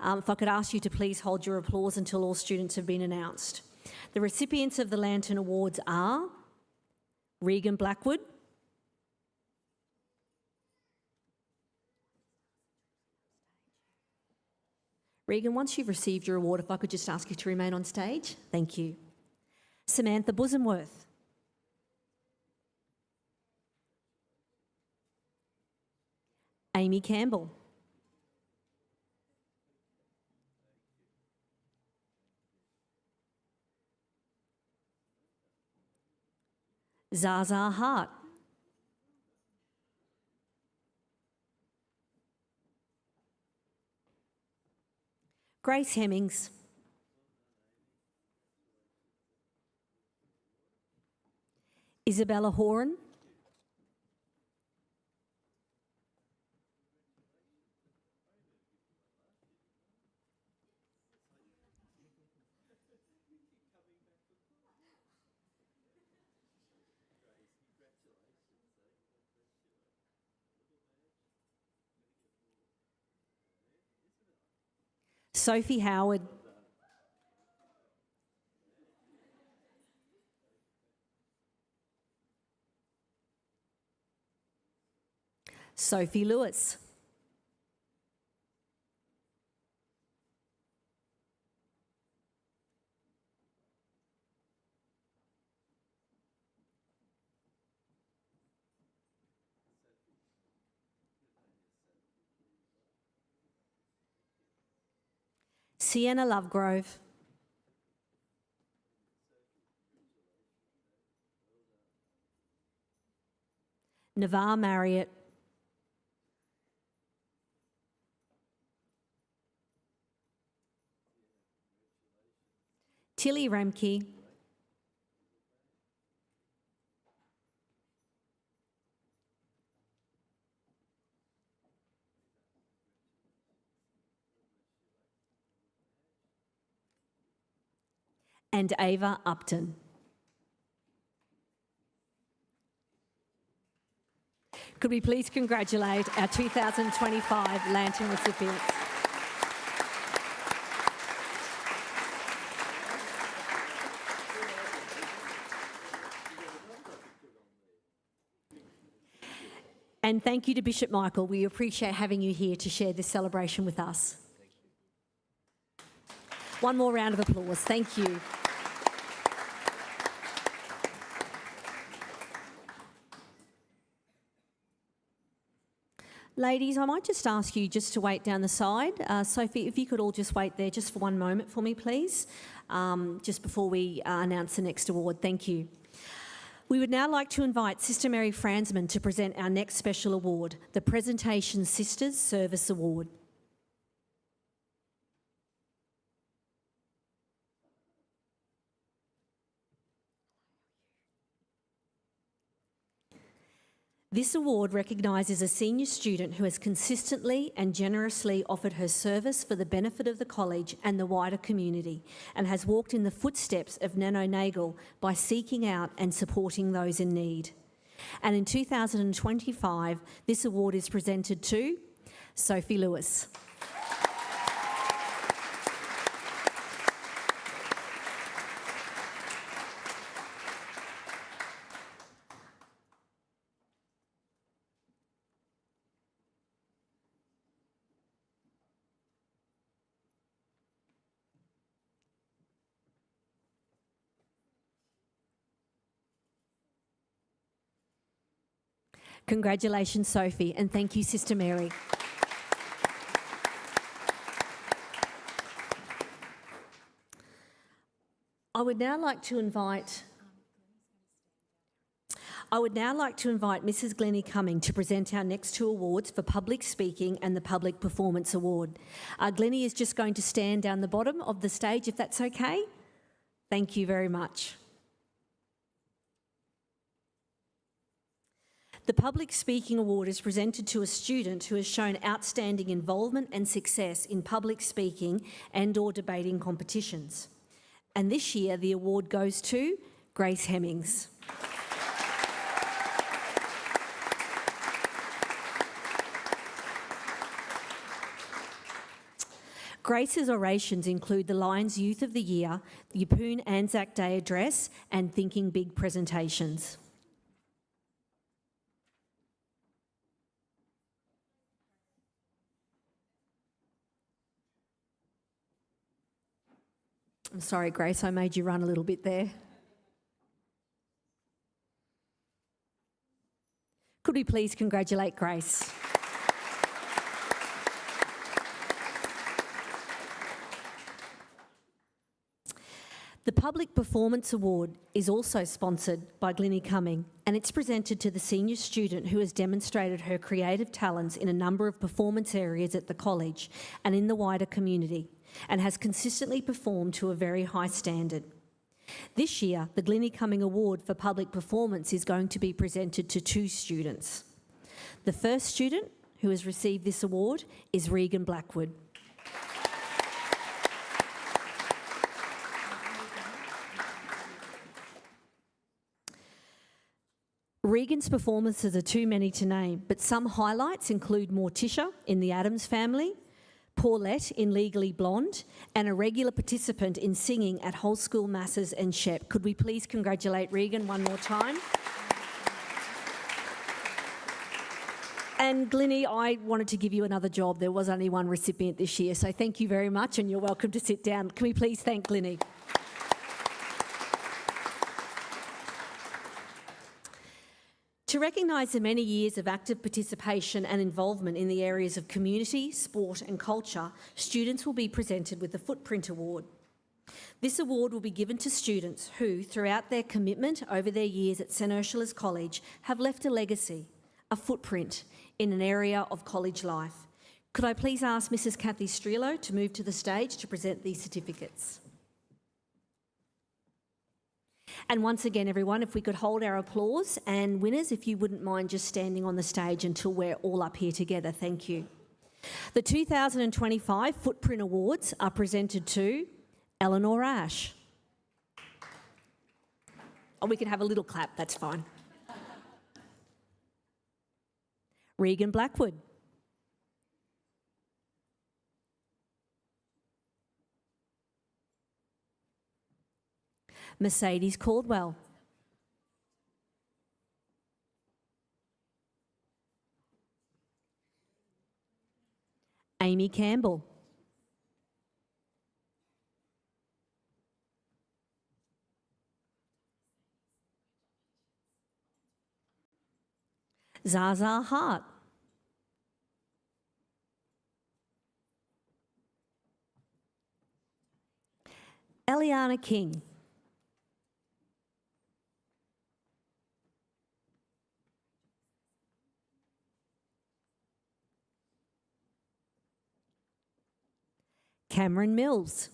If I could ask you to please hold your applause until all students have been announced. The recipients of the Lantern Awards are Regan Blackwood, Regan, once you've received your award, if I could just ask you to remain on stage. Thank you. Samantha Bosomworth. Amy Campbell. Zaza Hart. Grace Hemmings. Isabella Horan. Sophie Howard. Sophie Lewis. Sienna Lovegrove. Navarre Marriott. Tilly Remke. And Ava Upton. Could we please congratulate our 2025 Lantern recipients? And thank you to Bishop Michael. We appreciate having you here to share this celebration with us. One more round of applause. Thank you. Ladies, I might just ask you just to wait down the side. Sophie, if you could all just wait there just for one moment for me, please, just before we announce the next award. Thank you. We would now like to invite Sister Mary Fransman to present our next special award, the Presentation Sisters Service Award. This award recognises a senior student who has consistently and generously offered her service for the benefit of the college and the wider community, and has walked in the footsteps of Nano Nagel by seeking out and supporting those in need. And in 2025, this award is presented to Sophie Lewis. Congratulations, Sophie, and thank you, Sister Mary. I would now like to invite Mrs. Glennie Cumming to present our next two awards for Public Speaking and the Public Performance Award. Glennie is just going to stand down the bottom of the stage, if that's okay. Thank you very much. The Public Speaking Award is presented to a student who has shown outstanding involvement and success in public speaking and/or debating competitions. And this year, the award goes to Grace Hemmings. Grace's orations include the Lions Youth of the Year, the Yeppoon Anzac Day Address, and Thinking Big presentations. I'm sorry, Grace, I made you run a little bit there. Could we please congratulate Grace? The Public Performance Award is also sponsored by Glennie Cumming, and it's presented to the senior student who has demonstrated her creative talents in a number of performance areas at the college and in the wider community, and has consistently performed to a very high standard. This year, the Glennie Cumming Award for Public Performance is going to be presented to two students. The first student who has received this award is Regan Blackwood. Regan's performances are too many to name, but some highlights include Morticia in The Addams Family, Paulette in Legally Blonde, and a regular participant in singing at Whole School Masses and Shep. Could we please congratulate Regan one more time? And Glennie, I wanted to give you another job. There was only one recipient this year, so thank you very much, and you're welcome to sit down. Can we please thank Glennie? To recognise the many years of active participation and involvement in the areas of community, sport and culture, students will be presented with the Footprint Award. This award will be given to students who, throughout their commitment over their years at St Ursula's College, have left a legacy, a footprint in an area of college life. Could I please ask Mrs. Kathy Strelo to move to the stage to present these certificates? And once again, everyone, if we could hold our applause, and winners, if you wouldn't mind just standing on the stage until we're all up here together. Thank you. The 2025 Footprint Awards are presented to Eleanor Ash. Oh, we can have a little clap, that's fine. Regan Blackwood. Mercedes Caldwell. Amy Campbell. Zaza Hart. Eliana King. Cameron Mills.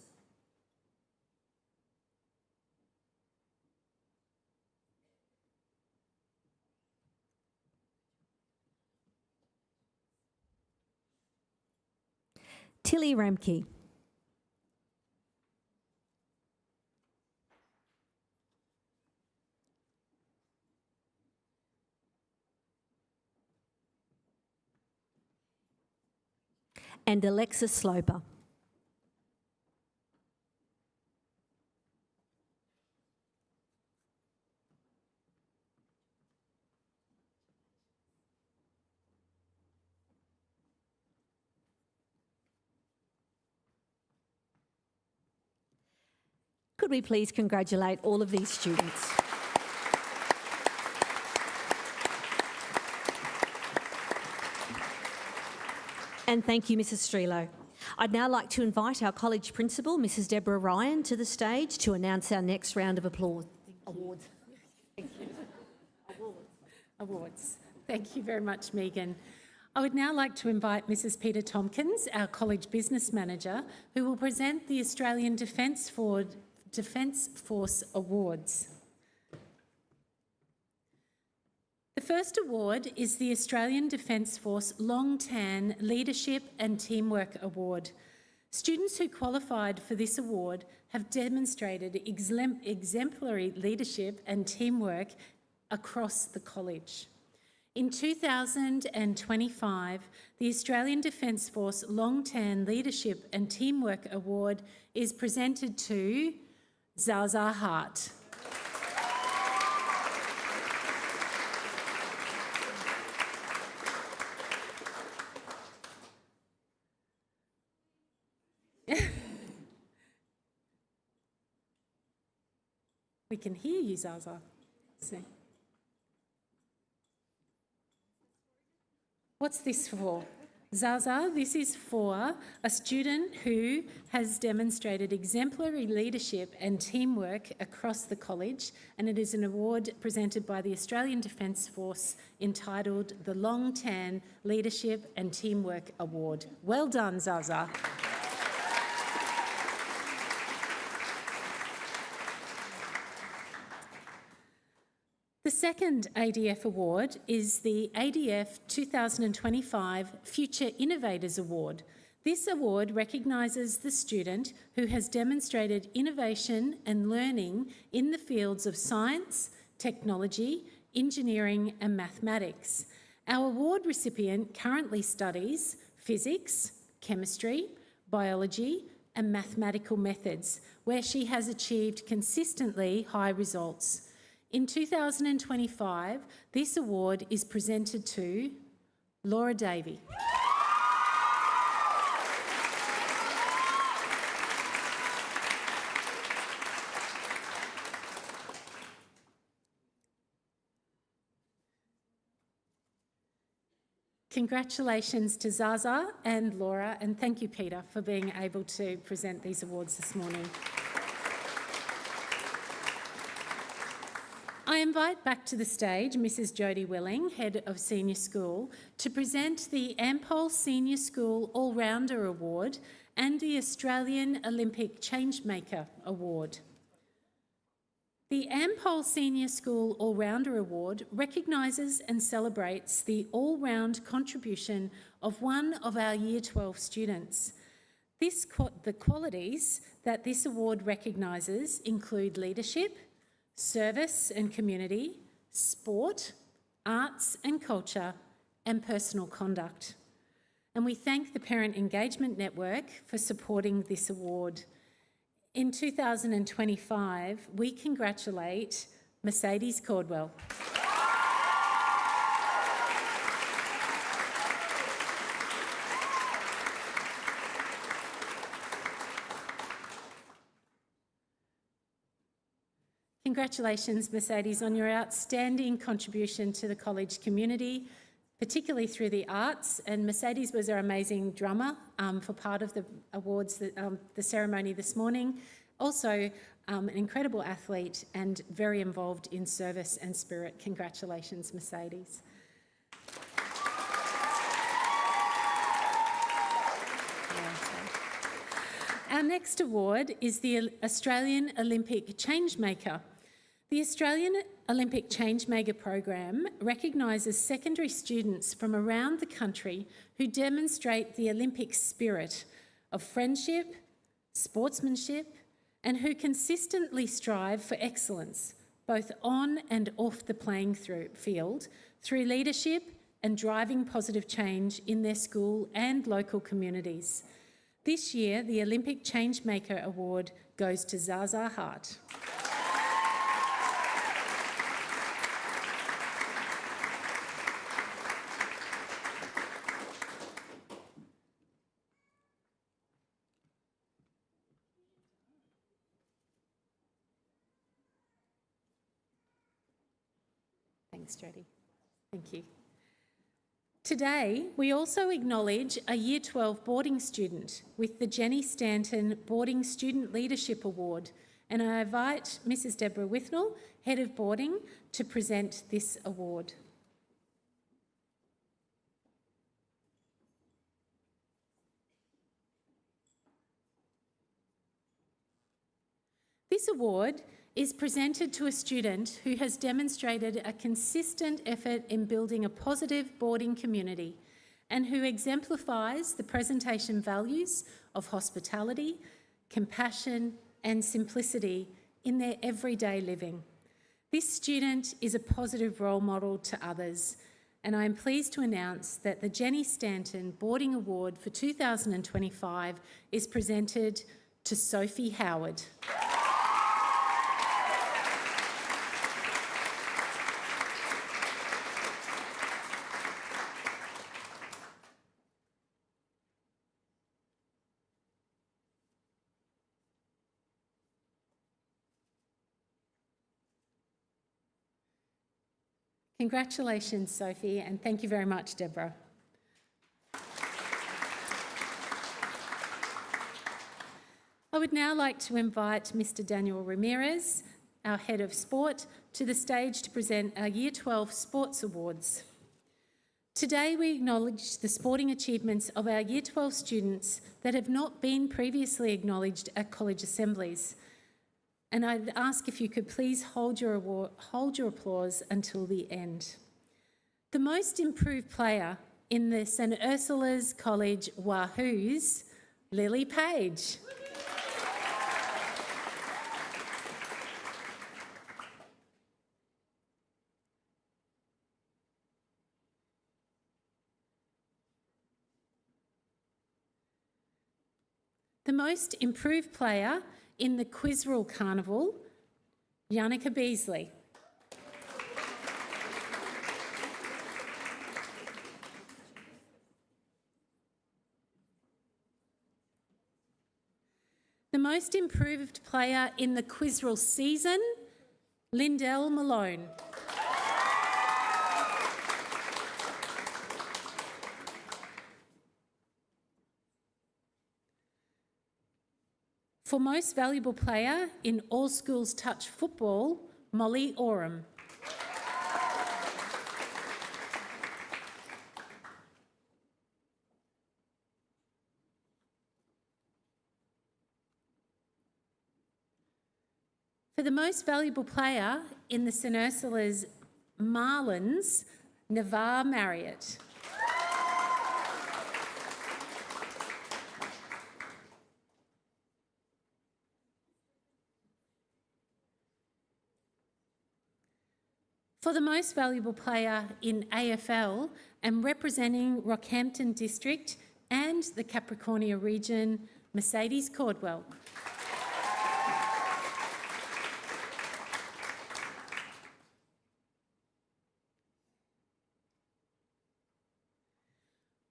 Tilly Ramke. And Alexis Sloper. Could we please congratulate all of these students? And thank you, Mrs Strelo. I'd now like to invite our college principal, Mrs Deborah Ryan, to the stage to announce our next round of awards. Awards. Thank you very much, Megan. I would now like to invite Mrs Peter Tompkins, our College Business Manager, who will present the Australian Defence Force Awards. The first award is the Australian Defence Force Long Tan Leadership and Teamwork Award. Students who qualified for this award have demonstrated exemplary leadership and teamwork across the college. In 2025, the Australian Defence Force Long Tan Leadership and Teamwork Award is presented to Zaza Hart. We can hear you, Zaza. So, what's this for? Zaza, this is for a student who has demonstrated exemplary leadership and teamwork across the college, and it is an award presented by the Australian Defence Force entitled the Long Tan Leadership and Teamwork Award. Well done, Zaza. The second ADF award is the ADF 2025 Future Innovators Award. This award recognises the student who has demonstrated innovation and learning in the fields of science, technology, engineering and mathematics. Our award recipient currently studies physics, chemistry, biology and mathematical methods, where she has achieved consistently high results. In 2025, this award is presented to Laura Davey. Congratulations to Zaza and Laura, and thank you, Peter, for being able to present these awards this morning. I invite back to the stage Mrs Jodie Willing, Head of Senior School, to present the Ampol Senior School All-Rounder Award and the Australian Olympic Changemaker Award. The Ampol Senior School All-Rounder Award recognises and celebrates the all-round contribution of one of our Year 12 students. The qualities that this award recognises include leadership, service and community, sport, arts and culture, and personal conduct. And we thank the Parent Engagement Network for supporting this award. In 2025, we congratulate Mercedes Cordwell. Congratulations, Mercedes, on your outstanding contribution to the college community, particularly through the arts. And Mercedes was our amazing drummer for part of the awards, the ceremony this morning. Also, an incredible athlete and very involved in service and spirit. Congratulations, Mercedes. Our next award is the Australian Olympic Changemaker. The Australian Olympic Changemaker program recognises secondary students from around the country who demonstrate the Olympic spirit of friendship, sportsmanship, and who consistently strive for excellence, both on and off the playing field, through leadership and driving positive change in their school and local communities. This year, the Olympic Changemaker Award goes to Zaza Hart. Thanks, Jodie. Thank you. Today, we also acknowledge a Year 12 boarding student with the Jenny Stanton Boarding Student Leadership Award, and I invite Mrs Deborah Withnell, Head of Boarding, to present this award. This award is presented to a student who has demonstrated a consistent effort in building a positive boarding community and who exemplifies the presentation values of hospitality, compassion and simplicity in their everyday living. This student is a positive role model to others, and I am pleased to announce that the Jenny Stanton Boarding Award for 2025 is presented to Sophie Howard. Congratulations, Sophie, and thank you very much, Deborah. I would now like to invite Mr Daniel Ramirez, our Head of Sport, to the stage to present our Year 12 Sports Awards. Today we acknowledge the sporting achievements of our Year 12 students that have not been previously acknowledged at college assemblies. And I'd ask if you could please hold your applause until the end. The most improved player in the St Ursula's College Wahoos, Lily Page. The most improved player in the Quizreel Carnival, Yannicka Beasley. The most improved player in the Quizreel season, Lindell Malone. For most valuable player in All Schools Touch Football, Molly Oram. For the most valuable player in the St Ursula's Marlins, Navarre Marriott. For the most valuable player in AFL and representing Rockhampton District and the Capricornia region, Mercedes Cordwell.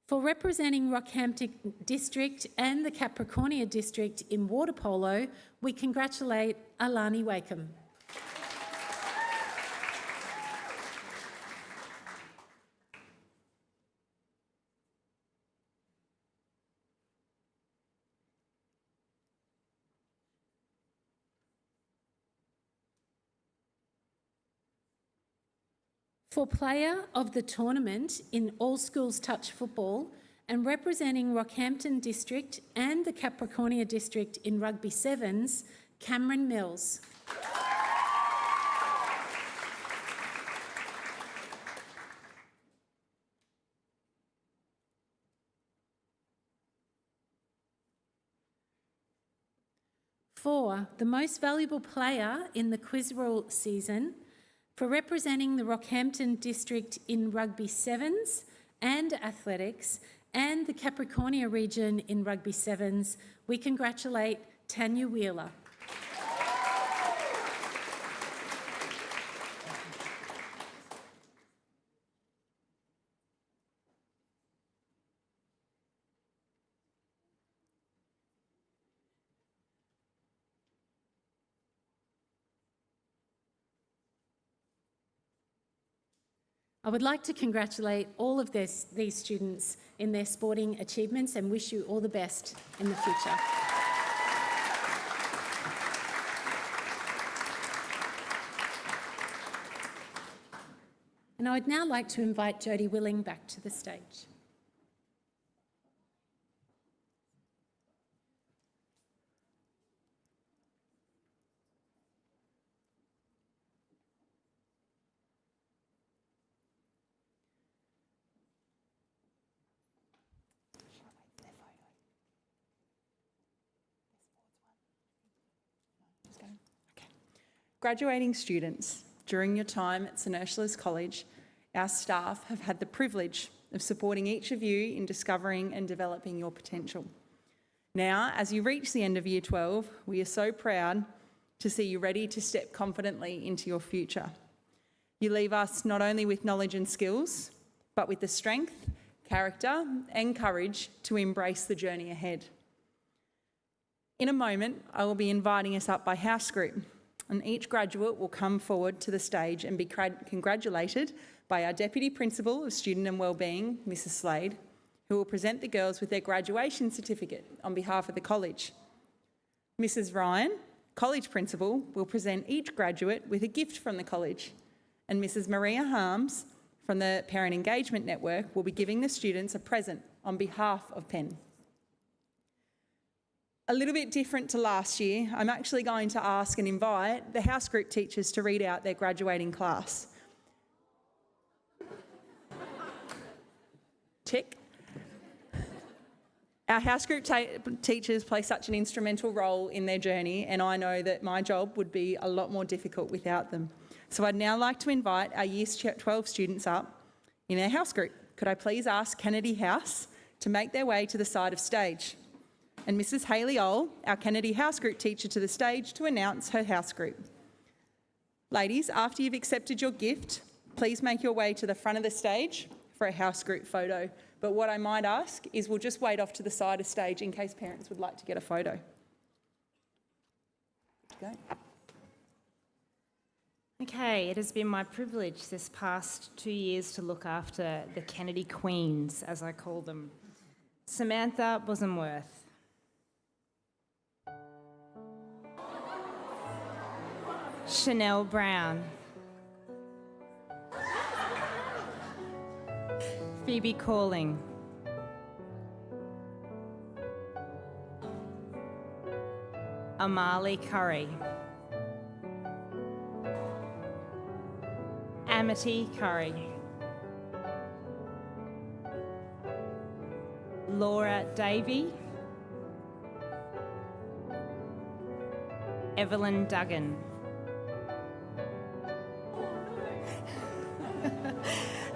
For representing Rockhampton District and the Capricornia District in water polo, we congratulate Alani Wakeham. For player of the tournament in All Schools Touch Football and representing Rockhampton District and the Capricornia District in Rugby Sevens, Cameron Mills. For the most valuable player in the Quizreel season, for representing the Rockhampton District in Rugby Sevens and Athletics and the Capricornia region in Rugby Sevens, we congratulate Tanya Wheeler. I would like to congratulate all of these students in their sporting achievements and wish you all the best in the future. And I would now like to invite Jodie Willing back to the stage. Graduating students, during your time at St Ursula's College, our staff have had the privilege of supporting each of you in discovering and developing your potential. Now, as you reach the end of Year 12, we are so proud to see you ready to step confidently into your future. You leave us not only with knowledge and skills, but with the strength, character and courage to embrace the journey ahead. In a moment, I will be inviting us up by house group, and each graduate will come forward to the stage and be congratulated by our Deputy Principal of Student and Wellbeing, Mrs Slade, who will present the girls with their graduation certificate on behalf of the college. Mrs Ryan, College Principal, will present each graduate with a gift from the college, and Mrs Maria Harms from the Parent Engagement Network will be giving the students a present on behalf of Penn. A little bit different to last year, I'm actually going to ask and invite the house group teachers to read out their graduating class. Tick. Our house group teachers play such an instrumental role in their journey, and I know that my job would be a lot more difficult without them. So I'd now like to invite our Year 12 students up in our house group. Could I please ask Kennedy House to make their way to the side of stage? And Mrs Hayley Oll, our Kennedy House Group teacher, to the stage to announce her house group. Ladies, after you've accepted your gift, please make your way to the front of the stage for a house group photo. But what I might ask is we'll just wait off to the side of stage in case parents would like to get a photo. Good to go. Okay, it has been my privilege this past 2 years to look after the Kennedy Queens, as I call them. Samantha Bosomworth, Chanel Brown, Phoebe Calling, Amali Curry, Amity Curry, Laura Davey, Evelyn Duggan,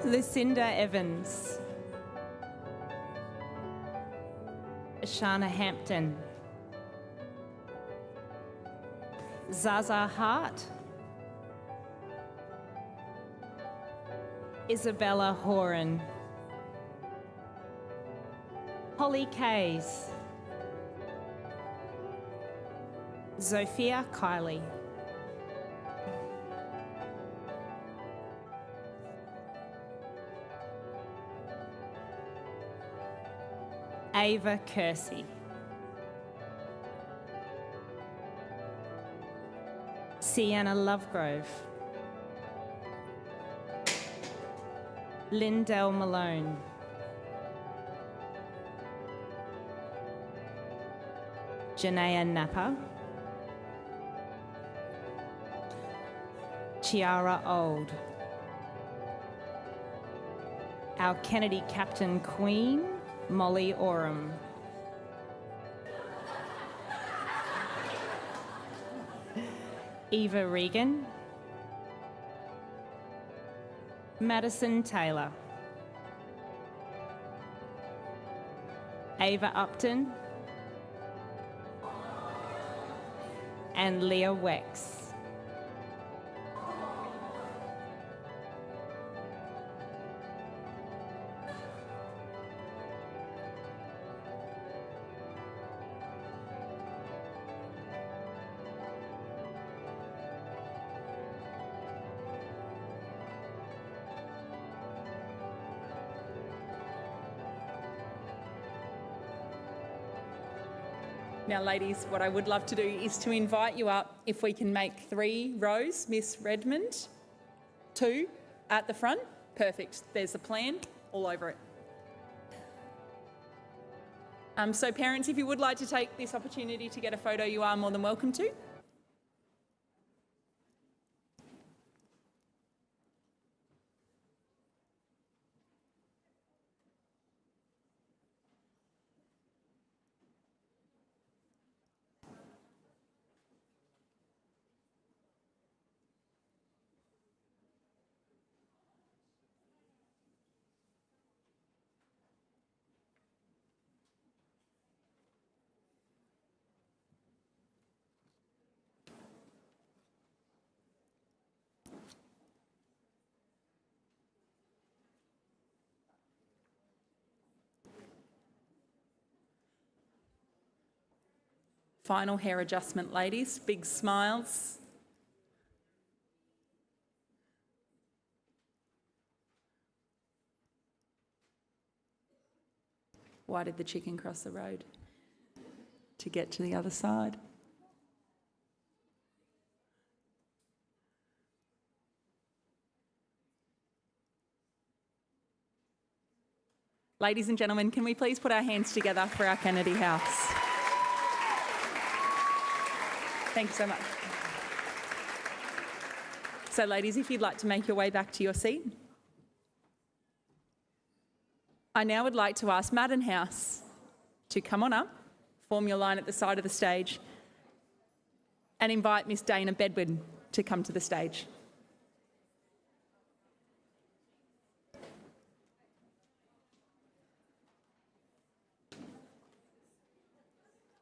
Lucinda Evans, Ashana Hampton, Zaza Hart, Isabella Horan, Holly Kays, Sophia Kiley, Ava Kersey, Sienna Lovegrove, Lindell Malone, Janaea Napa, Chiara Old, our Kennedy Captain Queen, Molly Oram, Eva Regan, Madison Taylor, Ava Upton, and Leah Wex. Now, ladies, what I would love to do is to invite you up, if we can make 3 rows. Miss Redmond, 2 at the front. Perfect. There's the plan, all over it. So parents, if you would like to take this opportunity to get a photo, you are more than welcome to. Final hair adjustment, ladies. Big smiles. Why did the chicken cross the road? To get to the other side. Ladies and gentlemen, can we please put our hands together for our Kennedy House? Thank you so much. So, ladies, if you'd like to make your way back to your seat. I now would like to ask Madden House to come on up, form your line at the side of the stage, and invite Miss Dana Bedwin to come to the stage.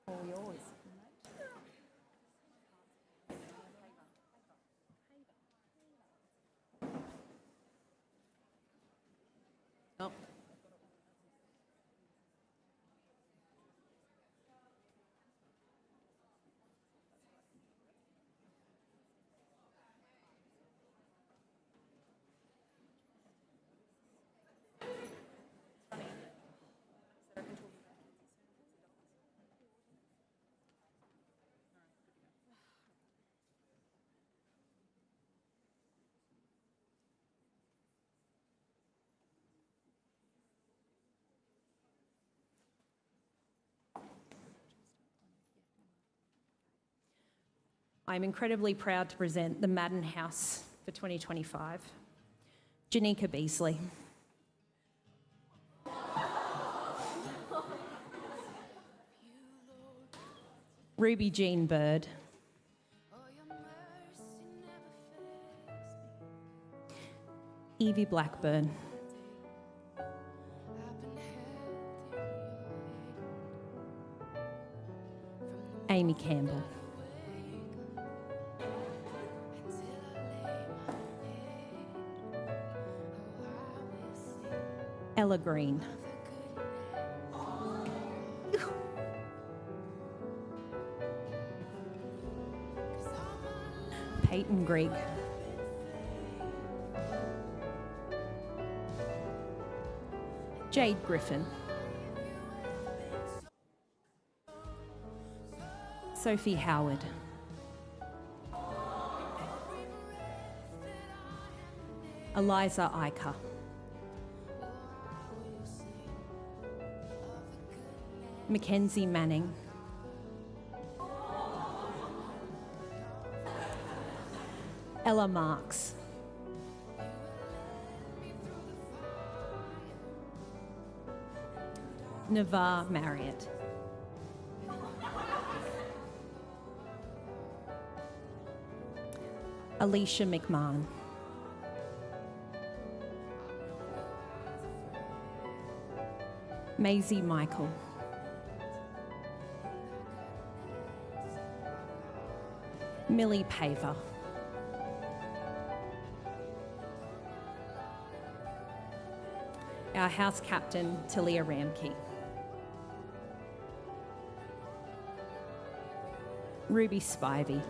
All yours. Oh. I'm incredibly proud to present the Madden House for 2025. Janika Beasley. Ruby Jean Bird. Evie Blackburn. Amy Campbell. Ella Green. Peyton Grigg. Jade Griffin. Sophie Howard. Eliza Iker. Mackenzie Manning. Ella Marks. Navarre Marriott. Alicia McMahon. Maisie Michael. Millie Paver. Our house captain, Talia Ramke. Ruby Spivey.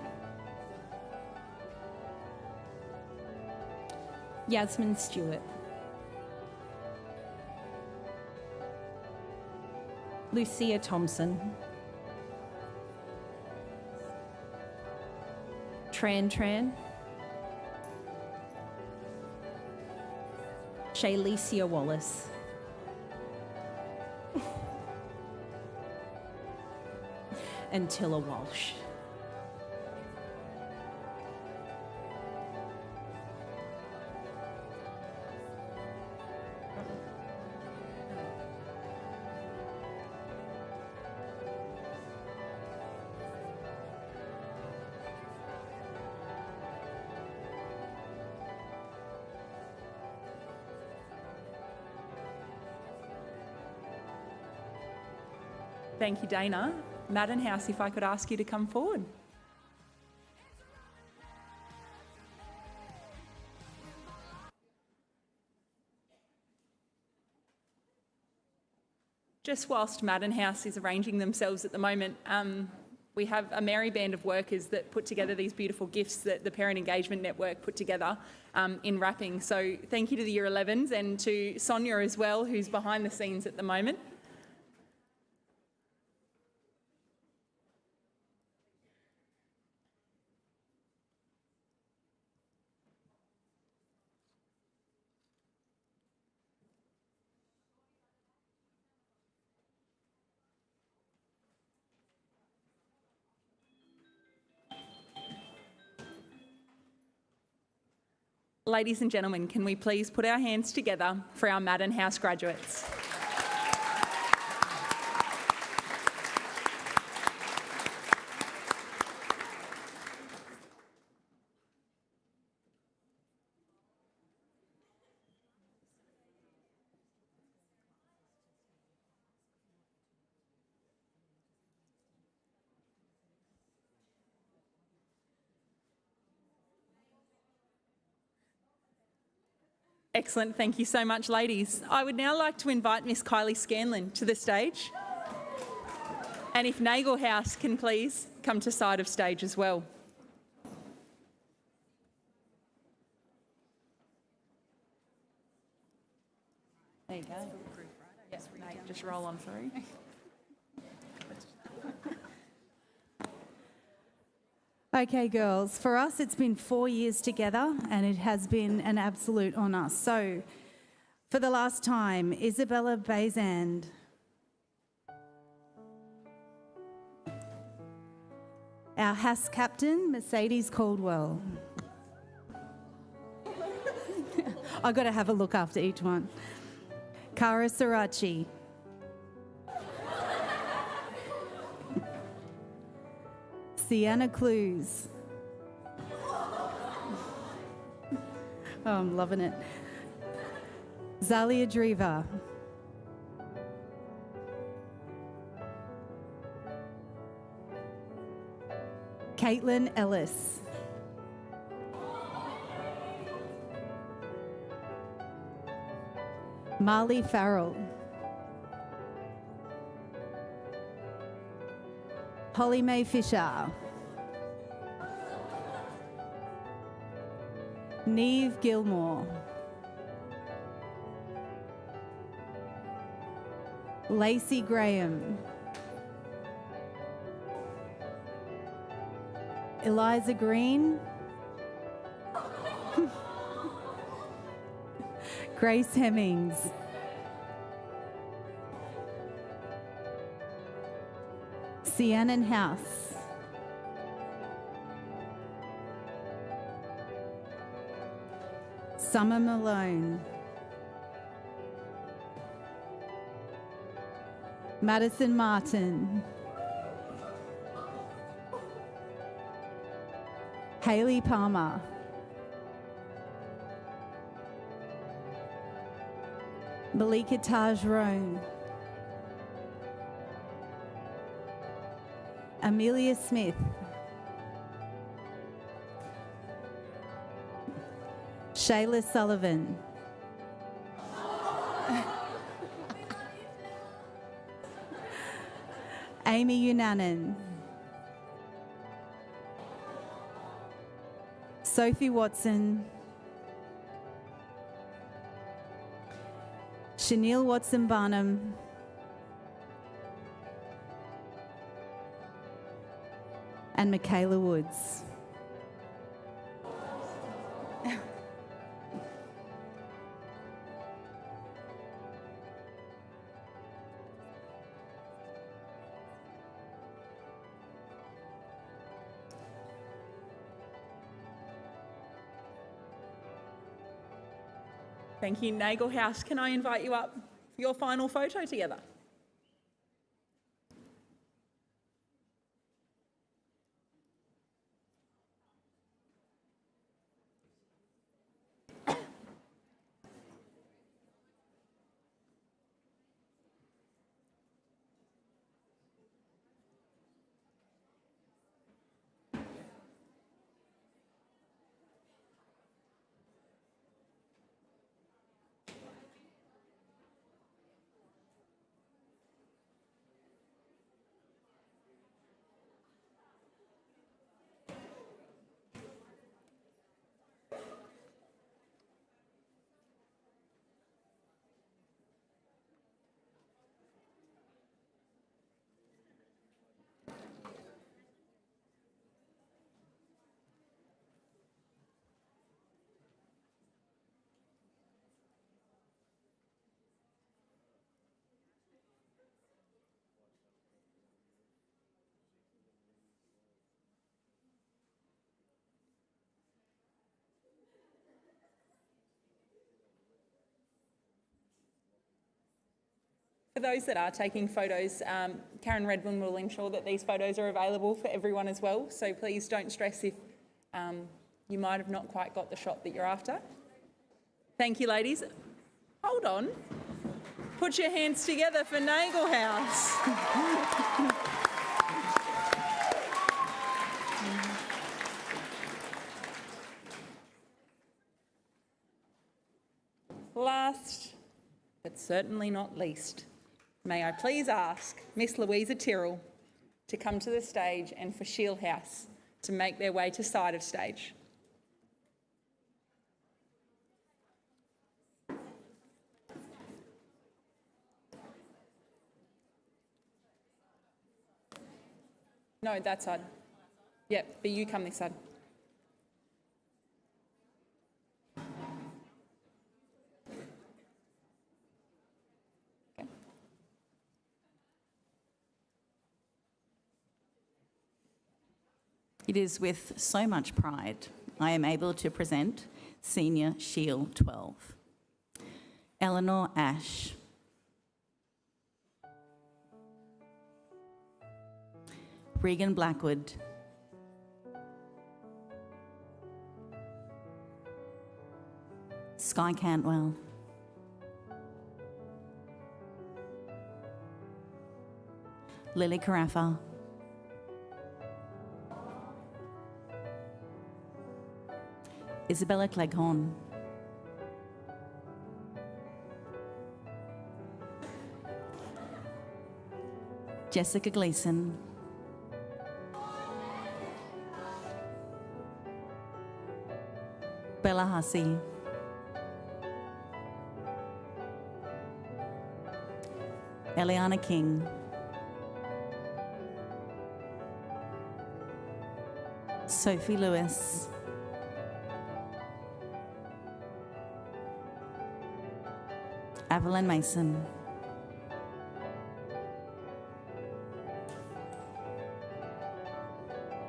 Yasmin Stewart. Lucia Thompson. Tran, Shaylesia Wallace, and Tilla Walsh. Thank you, Dana. Madden House, if I could ask you to come forward. Just whilst Madden House is arranging themselves at the moment, we have a merry band of workers that put together these beautiful gifts that the Parent Engagement Network put together in wrapping. So thank you to the Year 11s and to Sonia as well, who's behind the scenes at the moment. Ladies and gentlemen, can we please put our hands together for our Madden House graduates? Excellent, thank you so much, ladies. I would now like to invite Miss Kylie Scanlon to the stage. And if Nagle House can please come to side of stage as well. There you go. Yes, Nate, just roll on through. Okay, girls, for us it's been 4 years together and it has been an absolute honour. So, for the last time, Isabella Bazand. Our HAS captain, Mercedes Caldwell. I've got to have a look after each one. Cara Sirachi. Sienna Clues. Oh, I'm loving it. Zalia Driva. Caitlin Ellis. Marley Farrell. Holly Mae Fisher. Neve Gilmore. Lacey Graham. Eliza Green. Grace Hemmings. Sienna House. Summer Malone. Madison Martin. Hayley Palmer. Malika Tajrone. Amelia Smith. Shayla Sullivan. Amy Unanan. Sophie Watson. Chanel Watson Barnum. And Michaela Woods. Thank you. Nagle House, can I invite you up for your final photo together? For those that are taking photos, Karen Redmond will ensure that these photos are available for everyone as well. So please don't stress if you might have not quite got the shot that you're after. Thank you, ladies. Hold on. Put your hands together for Nagle House. Last, but certainly not least, may I please ask Miss Louisa Tyrrell to come to the stage and for Shield House to make their way to side of stage. No, that side. Yep, but you come this side. It is with so much pride I am able to present Senior Shield 12. Eleanor Ash. Regan Blackwood. Sky Cantwell. Lily Carafa. Isabella Cleghorn. Jessica Gleeson. Bella Hussey. Eliana King. Sophie Lewis. Evelyn Mason.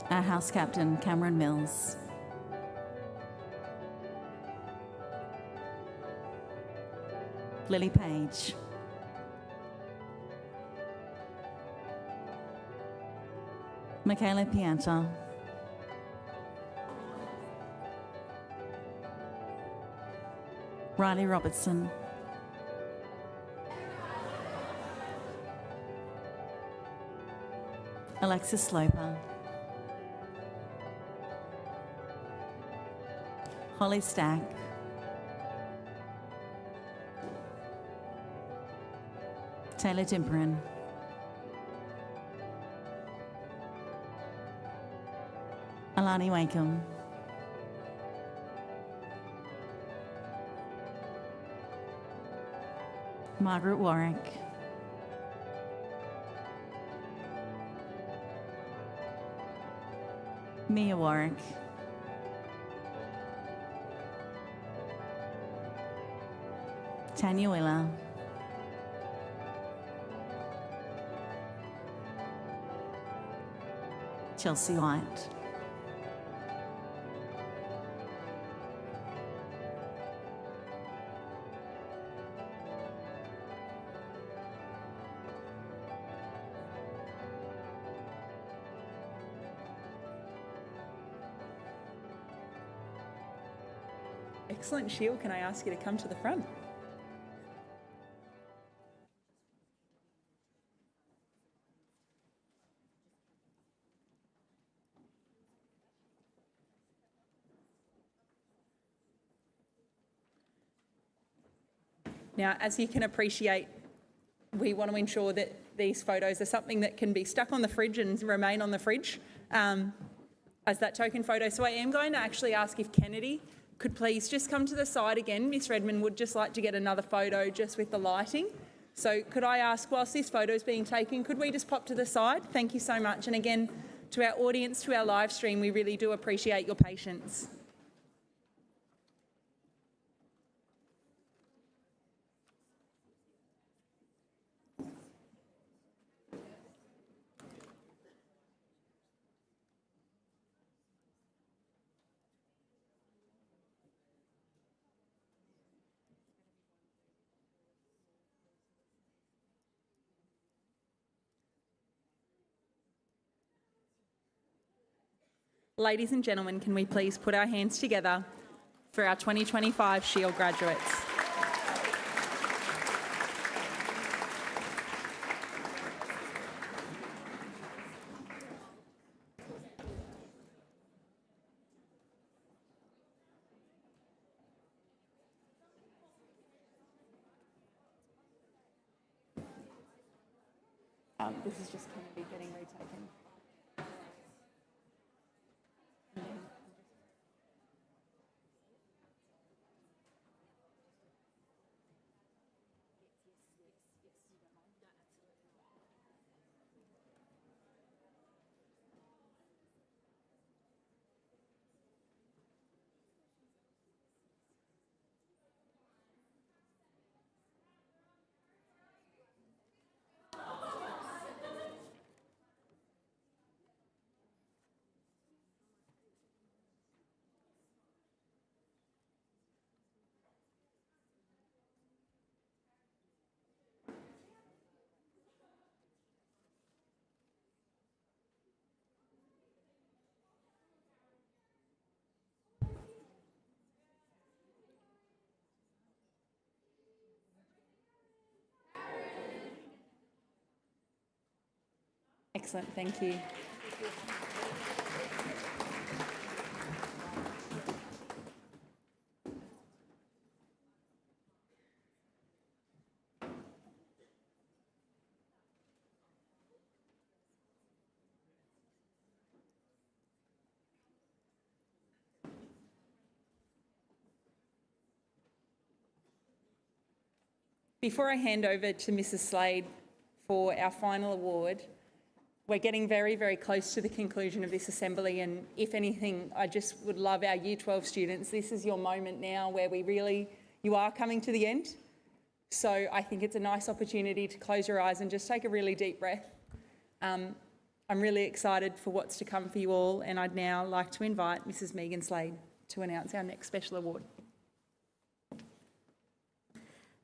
Our house captain, Cameron Mills. Lily Page. Michaela Pianta. Riley Robertson. Alexis Sloper. Holly Stack. Taylor Timperin. Alani Wakeham. Margaret Warwick. Mia Warwick. Tanya Willer. Chelsea White. Excellent. Sheil, can I ask you to come to the front? Now, as you can appreciate, we want to ensure that these photos are something that can be stuck on the fridge and remain on the fridge as that token photo. So I am going to actually ask if Kennedy could please just come to the side again. Miss Redmond would just like to get another photo just with the lighting. So could I ask, whilst this photo is being taken, could we just pop to the side? Thank you so much. And again, to our audience, to our live stream, we really do appreciate your patience. Ladies and gentlemen, can we please put our hands together for our 2025 Shield graduates? This is just Kennedy getting retaken. Excellent, thank you. Before I hand over to Mrs. Slade for our final award, we're getting very, very close to the conclusion of this assembly, and if anything, I just would love our Year 12 students. This is your moment now where you are coming to the end. So I think it's a nice opportunity to close your eyes and just take a really deep breath. I'm really excited for what's to come for you all, and I'd now like to invite Mrs. Megan Slade to announce our next special award.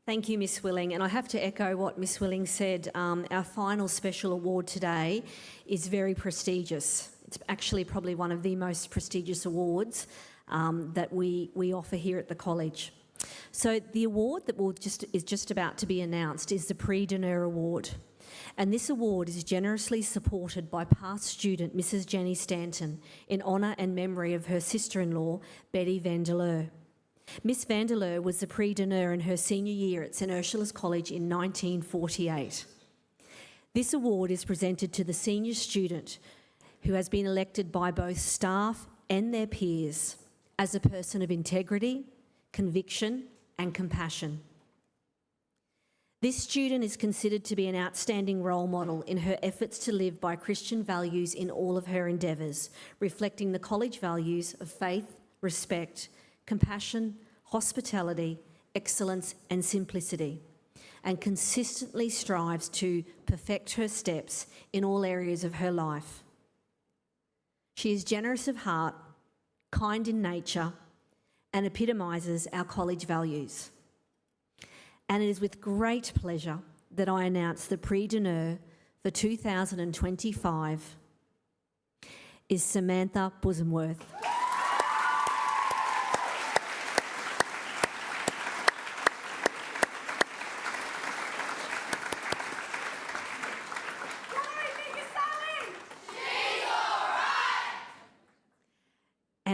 Thank you, Miss Willing. And I have to echo what Miss Willing said. Our final special award today is very prestigious. It's actually probably one of the most prestigious awards that we offer here at the college. So the award that is just about to be announced is the Prix d'Honneur Award. And this award is generously supported by past student Mrs. Jenny Stanton in honour and memory of her sister-in-law, Betty Vandeleur. Miss Vandeleur was the Prix d'Honneur in her senior year at St Ursula's College in 1948. This award is presented to the senior student who has been elected by both staff and their peers as a person of integrity, conviction and compassion. This student is considered to be an outstanding role model in her efforts to live by Christian values in all of her endeavours, reflecting the college values of faith, respect, compassion, hospitality, excellence and simplicity, and consistently strives to perfect her steps in all areas of her life. She is generous of heart, kind in nature, and epitomises our college values. And it is with great pleasure that I announce the Prix d'Honneur for 2025 is Samantha Bosomworth.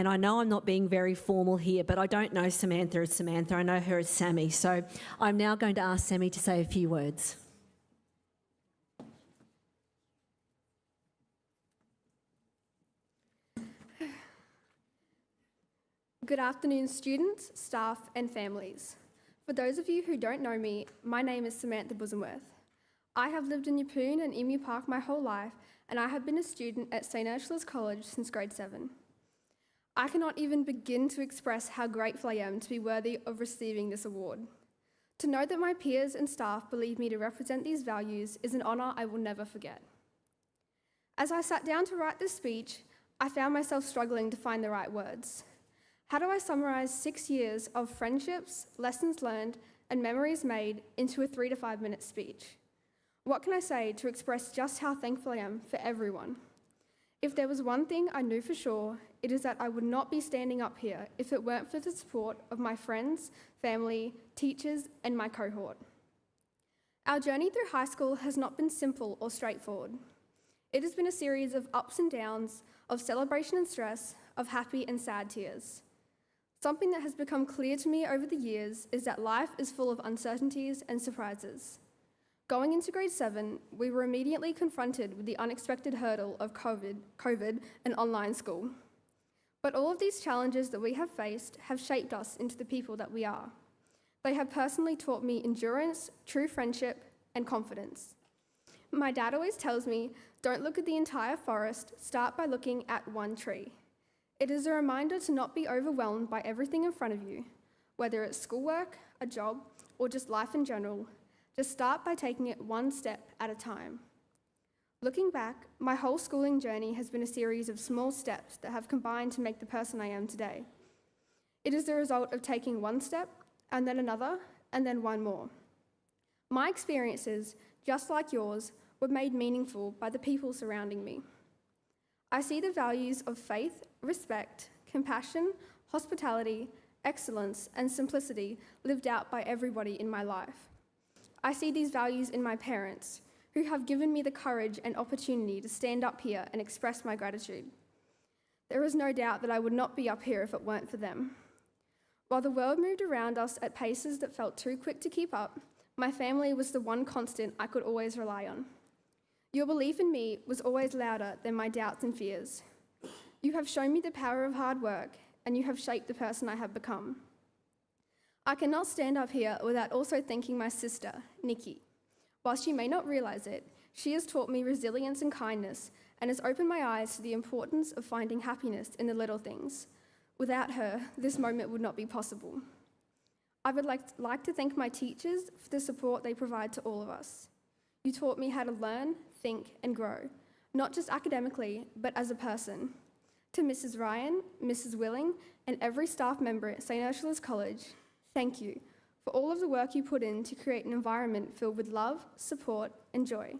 And I know I'm not being very formal here, but I don't know Samantha as Samantha. I know her as Sammy. So I'm now going to ask Sammy to say a few words. Good afternoon, students, staff and families. For those of you who don't know me, my name is Samantha Bosomworth. I have lived in Yeppoon and Emu Park my whole life, and I have been a student at St Ursula's College since grade 7. I cannot even begin to express how grateful I am to be worthy of receiving this award. To know that my peers and staff believe me to represent these values is an honour I will never forget. As I sat down to write this speech, I found myself struggling to find the right words. How do I summarise 6 years of friendships, lessons learned, and memories made into a 3 to 5 minute speech? What can I say to express just how thankful I am for everyone? If there was one thing I knew for sure, it is that I would not be standing up here if it weren't for the support of my friends, family, teachers, and my cohort. Our journey through high school has not been simple or straightforward. It has been a series of ups and downs, of celebration and stress, of happy and sad tears. Something that has become clear to me over the years is that life is full of uncertainties and surprises. Going into grade 7, we were immediately confronted with the unexpected hurdle of COVID and online school. But all of these challenges that we have faced have shaped us into the people that we are. They have personally taught me endurance, true friendship, and confidence. My dad always tells me, don't look at the entire forest, start by looking at one tree. It is a reminder to not be overwhelmed by everything in front of you, whether it's schoolwork, a job, or just life in general. Just start by taking it one step at a time. Looking back, my whole schooling journey has been a series of small steps that have combined to make the person I am today. It is the result of taking one step, and then another, and then one more. My experiences, just like yours, were made meaningful by the people surrounding me. I see the values of faith, respect, compassion, hospitality, excellence, and simplicity lived out by everybody in my life. I see these values in my parents, who have given me the courage and opportunity to stand up here and express my gratitude. There is no doubt that I would not be up here if it weren't for them. While the world moved around us at paces that felt too quick to keep up, my family was the one constant I could always rely on. Your belief in me was always louder than my doubts and fears. You have shown me the power of hard work, and you have shaped the person I have become. I cannot stand up here without also thanking my sister, Nikki. While she may not realise it, she has taught me resilience and kindness and has opened my eyes to the importance of finding happiness in the little things. Without her, this moment would not be possible. I would like to thank my teachers for the support they provide to all of us. You taught me how to learn, think and grow, not just academically, but as a person. To Mrs. Ryan, Mrs. Willing, and every staff member at St Ursula's College, thank you for all of the work you put in to create an environment filled with love, support, and joy.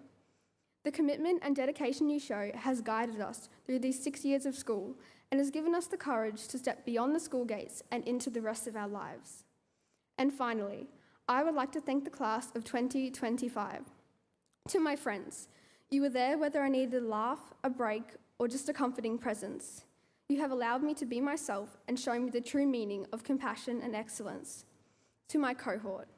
The commitment and dedication you show has guided us through these 6 years of school and has given us the courage to step beyond the school gates and into the rest of our lives. And finally, I would like to thank the class of 2025. To my friends, you were there whether I needed a laugh, a break, or just a comforting presence. You have allowed me to be myself and shown me the true meaning of compassion and excellence. To my cohort,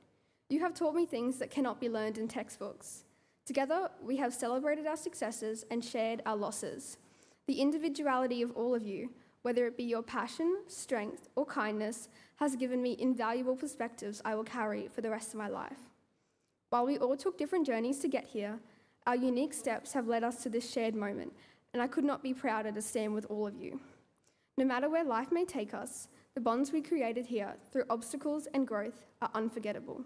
you have taught me things that cannot be learned in textbooks. Together, we have celebrated our successes and shared our losses. The individuality of all of you, whether it be your passion, strength, or kindness, has given me invaluable perspectives I will carry for the rest of my life. While we all took different journeys to get here, our unique steps have led us to this shared moment, and I could not be prouder to stand with all of you. No matter where life may take us, the bonds we created here through obstacles and growth are unforgettable.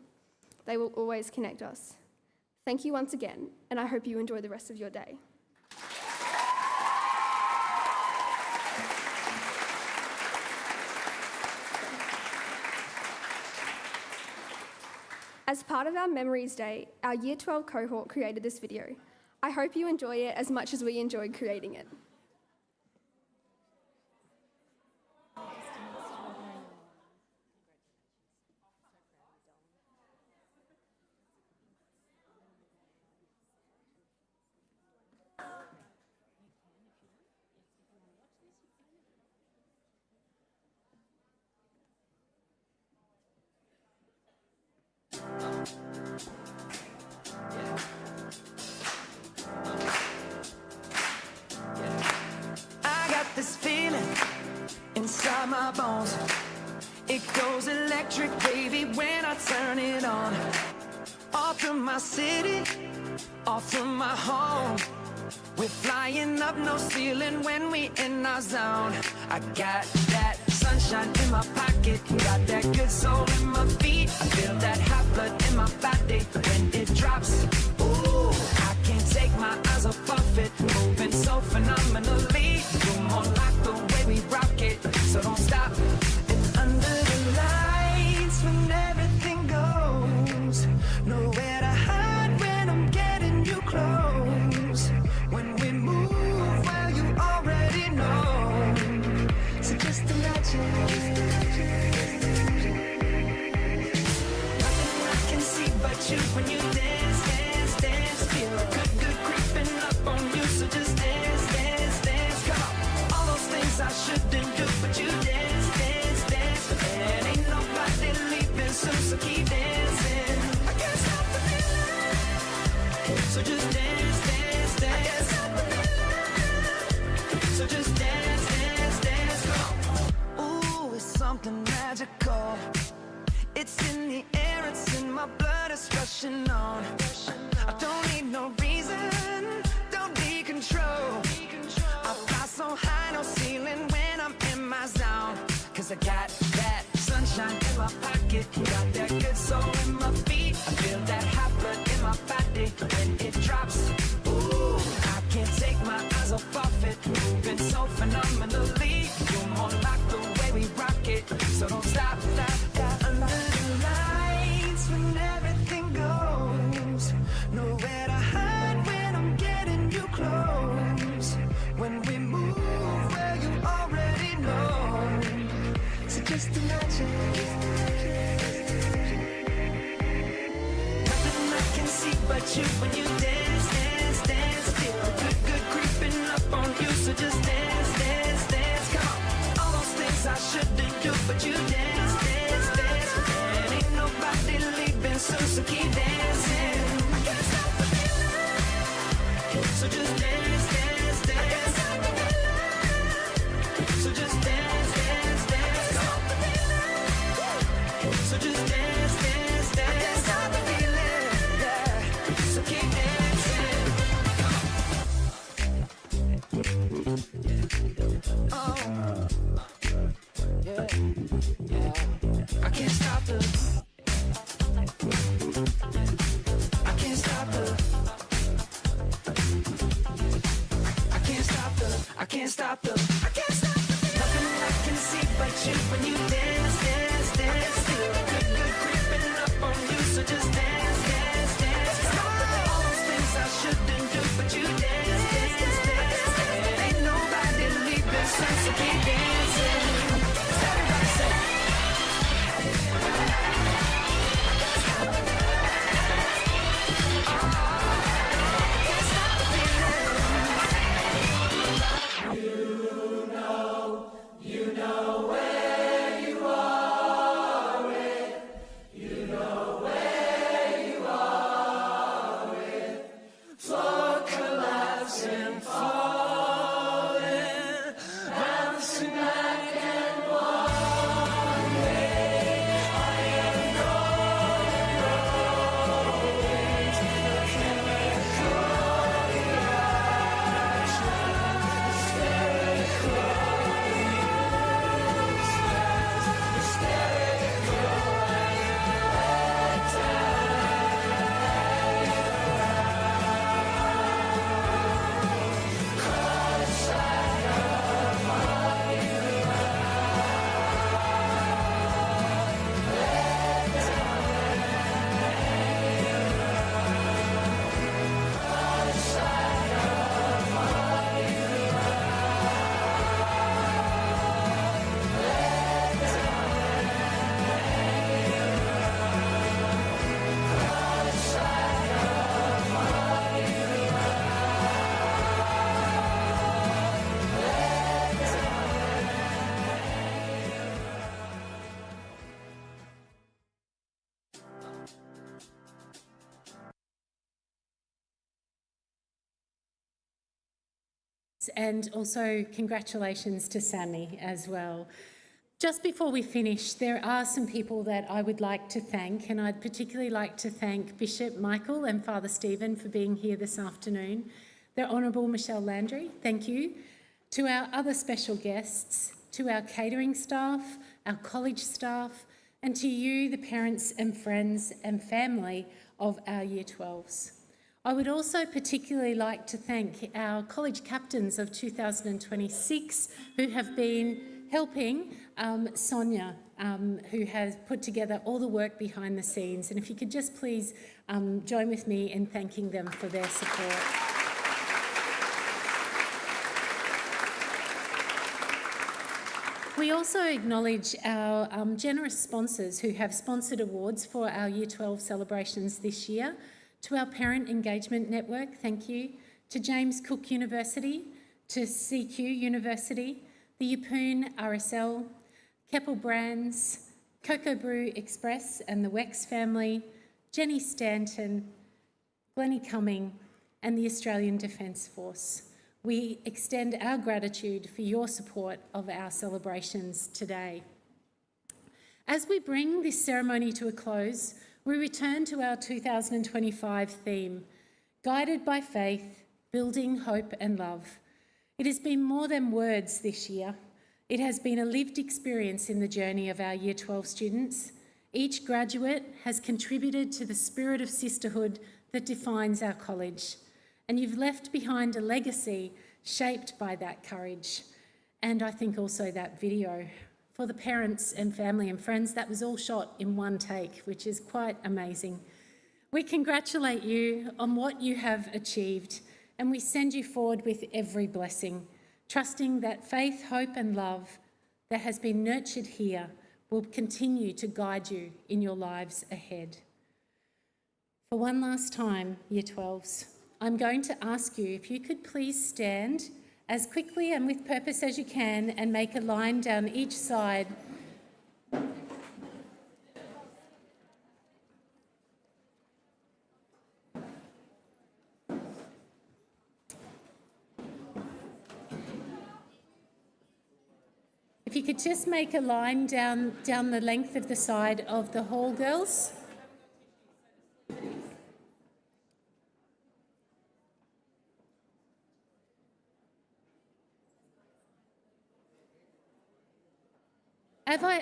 They will always connect us. Thank you once again, and I hope you enjoy the rest of your day. As part of our Memories Day, our Year 12 cohort created this video. I hope you enjoy it as much as we enjoyed creating it. my bones. It goes electric, baby, when I turn it on. Off from my city, off from my home. We're flying up, no ceiling when we in our zone. I got that sunshine in my pocket, got that good soul in my feet. I feel that hot blood in my body when it drops. Ooh, I can't take my eyes off of it, moving so phenomenally. You're more like the way we rock it, so don't stop. And under the lights when everything goes, nowhere to hide when I'm getting you close. When we move, well, you already know. So just imagine. Nothing I can see but you when you dance, dance, dance. Feel good, good creeping up on you. So just dance, dance, dance. Come on. All those things I shouldn't do, but you dance, dance, dance. And ain't nobody leaving soon, so keep dancing. I can't stop the feeling. So just dance, dance, dance. I can't stop the feeling. So just dance, dance, dance. Come on. Ooh, it's something magical. It's in the air, it's in my blood, it's rushing on. I don't need no reason, don't need control. I fly so high, no ceiling when I'm in my zone. Cause I got that sunshine in my pocket, got that good soul in my feet. I feel that hot blood in my body when it drops. Ooh, I can't take my eyes off of it, moving so phenomenally. You're more like the way we rock it, so don't stop, stop, stop. Under the lights when everything goes, nowhere to hide when I'm getting you close. When we move, well, you already know. So just imagine. Nothing I can see but you when you dance, dance, dance. Feel good, good creeping up on you. So just dance, dance, dance. Come on. All those things I shouldn't do, but you dance, dance, dance. And ain't nobody leaving soon, so keep dancing. I can't stop the feeling. So just dance, dance, dance. I can't stop the feeling. So just dance, dance, dance. Come on. So just dance, dance, dance. I can't stop the feeling. Yeah. So keep dancing. Oh. Yeah. Yeah. I can't stop the. I can't stop the. I can't stop the. I can't stop the. I can't stop the. Nothing I can see but you when you dance, dance, dance. Feel good, good creeping up on you. So just dance, dance, dance. All those things I shouldn't do, but you dance, dance, dance. And ain't nobody leaving soon, so keep dancing. Everybody say. Floor collapsing, falling, bouncing back and one day I am going to the chemical reaction, hysterical And also congratulations to Sammy as well. Just before we finish, there are some people that I would like to thank, and I'd particularly like to thank Bishop Michael and Father Stephen for being here this afternoon. Their Honourable Michelle Landry, thank you. To our other special guests, to our catering staff, our college staff, and to you, the parents and friends and family of our Year 12s. I would also particularly like to thank our college captains of 2026 who have been helping Sonia, who has put together all the work behind the scenes. And if you could just please join with me in thanking them for their support. We also acknowledge our generous sponsors who have sponsored awards for our Year 12 celebrations this year. To our Parent Engagement Network, thank you. To James Cook University, to CQ University, the Yeppoon RSL, Keppel Brands, Cocoa Brew Express and the Wex family, Jenny Stanton, Glennie Cumming and the Australian Defence Force. We extend our gratitude for your support of our celebrations today. As we bring this ceremony to a close, we return to our 2025 theme, Guided by Faith, Building Hope and Love. It has been more than words this year. It has been a lived experience in the journey of our Year 12 students. Each graduate has contributed to the spirit of sisterhood that defines our college. And you've left behind a legacy shaped by that courage. And I think also that video. For the parents and family and friends, that was all shot in one take, which is quite amazing. We congratulate you on what you have achieved, and we send you forward with every blessing, trusting that faith, hope and love that has been nurtured here will continue to guide you in your lives ahead. For one last time, Year 12s, I'm going to ask you if you could please stand as quickly and with purpose as you can and make a line down each side. If you could just make a line down the length of the side of the hall, girls.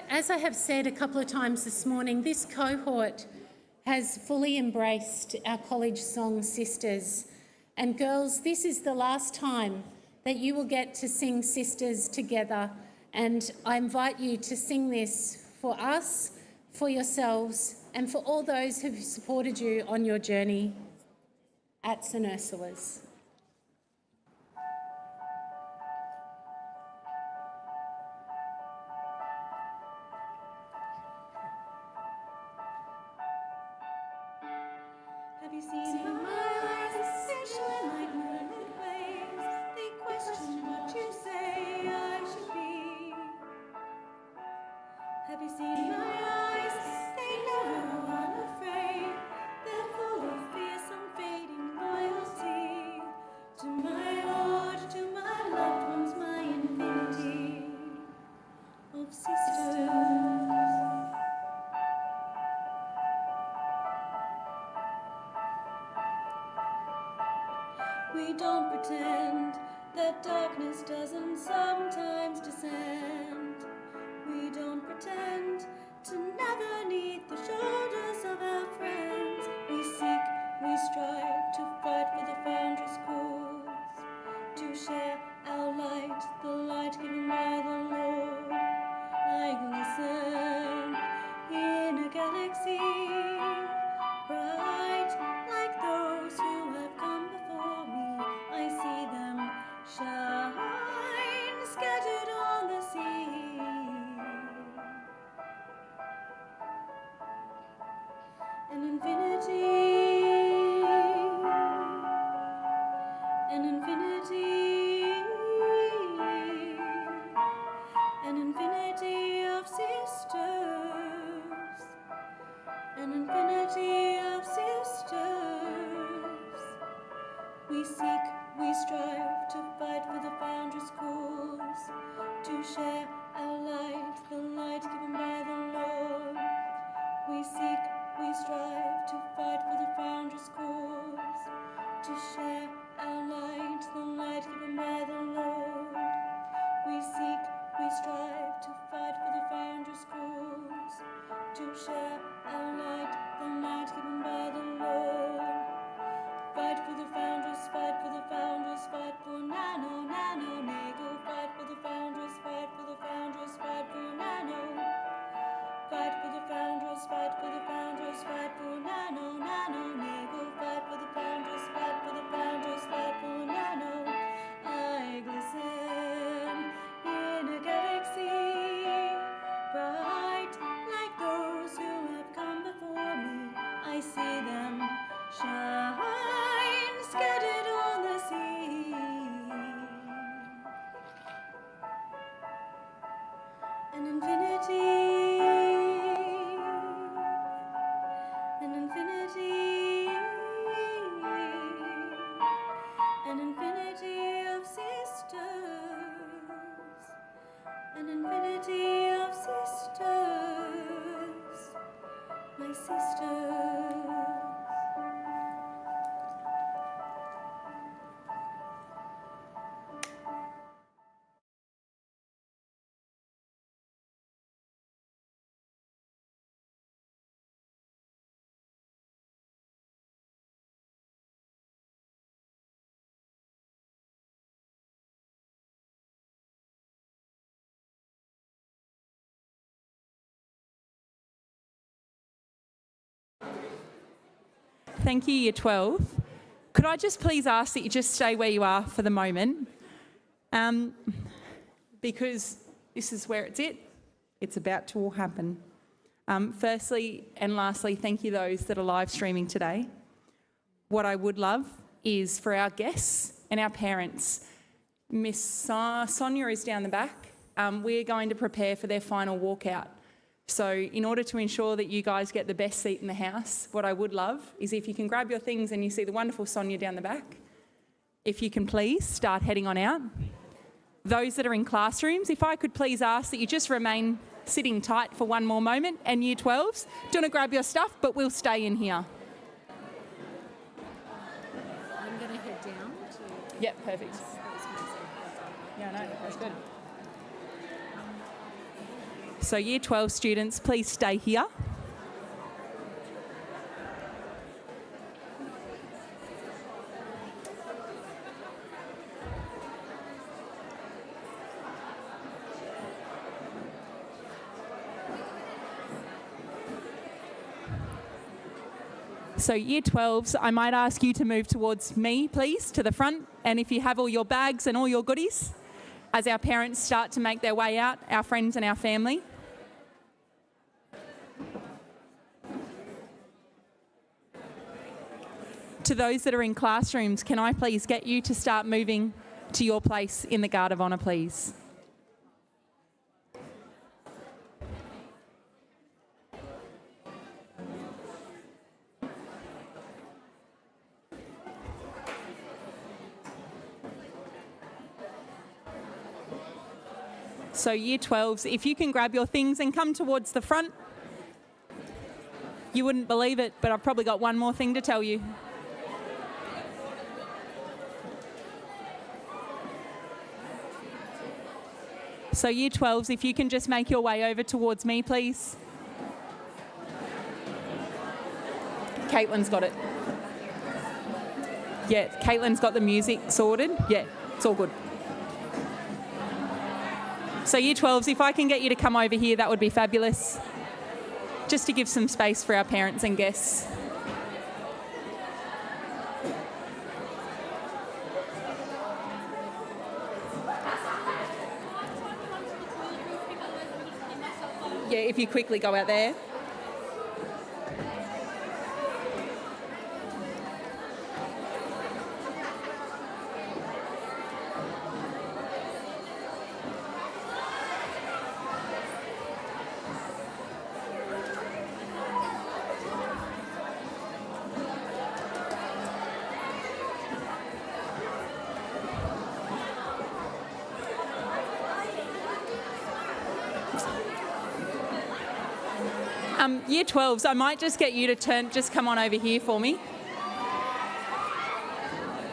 As I have said a couple of times this morning, this cohort has fully embraced our college song Sisters. And girls, this is the last time that you will get to sing Sisters together. And I invite you to sing this for us, for yourselves, and for all those who've supported you on your journey at St Ursula's. Have you seen my eyes? They shine like moonlit waves. They question what you say I should be. Have you seen my eyes? They never unafraid. They're full of fierce, unfading loyalty to my Lord, to my loved ones, my infinity of sisters. We don't pretend that darkness doesn't sometimes descend. We don't pretend to never need the shoulders of our friends. We seek, we strive to fight for the foundress cause, to share our light, the light given by the Lord. I listen in a galaxy bright like those who have come before me. I see them shine, scattered on the sea. An infinity, an infinity, an infinity of sisters, an infinity of sisters. We seek, we strive to fight for the foundress cause, to share our light, the them shine, scattered on the sea. An infinity, an infinity, an infinity of sisters, an infinity of sisters, my sisters. Thank you, Year 12. Could I just please ask that you just stay where you are for the moment? Because this is where it's about to all happen. Firstly and lastly, thank you those that are live streaming today. What I would love is for our guests and our parents. Miss Sonia is down the back. We're going to prepare for their final walkout. So in order to ensure that you guys get the best seat in the house, what I would love is if you can grab your things and you see the wonderful Sonia down the back, if you can please start heading on out. Those that are in classrooms, if I could please ask that you just remain sitting tight for one more moment, and Year 12s, do you want to grab your stuff, but we'll stay in here. I'm going to head down to... Yep, perfect. Yeah, no, that's good. So Year 12 students, please stay here. So Year 12s, I might ask you to move towards me, please, to the front. And if you have all your bags and all your goodies, as our parents start to make their way out, our friends and our family. To those that are in classrooms, can I please get you to start moving to your place in the Guard of Honour, please? So Year 12s, if you can grab your things and come towards the front. You wouldn't believe it, but I've probably got one more thing to tell you. So Year 12s, if you can just make your way over towards me, please. Caitlin's got it. Yeah, Caitlin's got the music sorted. Yeah, it's all good. So Year 12s, if I can get you to come over here, that would be fabulous. Just to give some space for our parents and guests. Yeah, if you quickly go out there. Year 12s, I might just get you to just come on over here for me.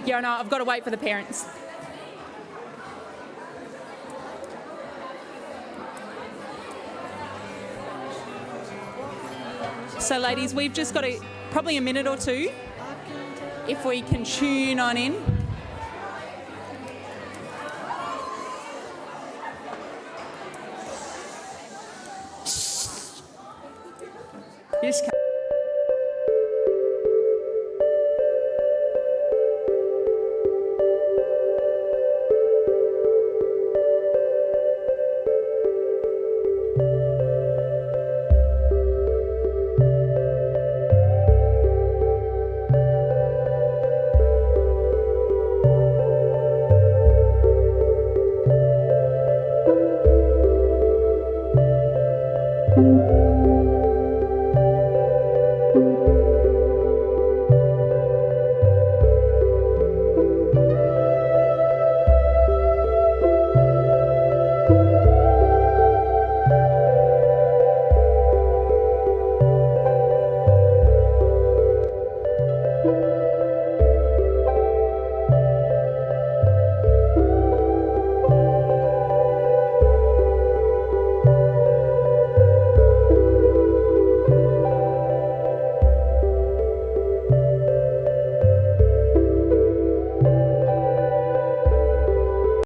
Yeah, no, I've got to wait for the parents. So ladies, we've just got probably a minute or two if we can tune on in.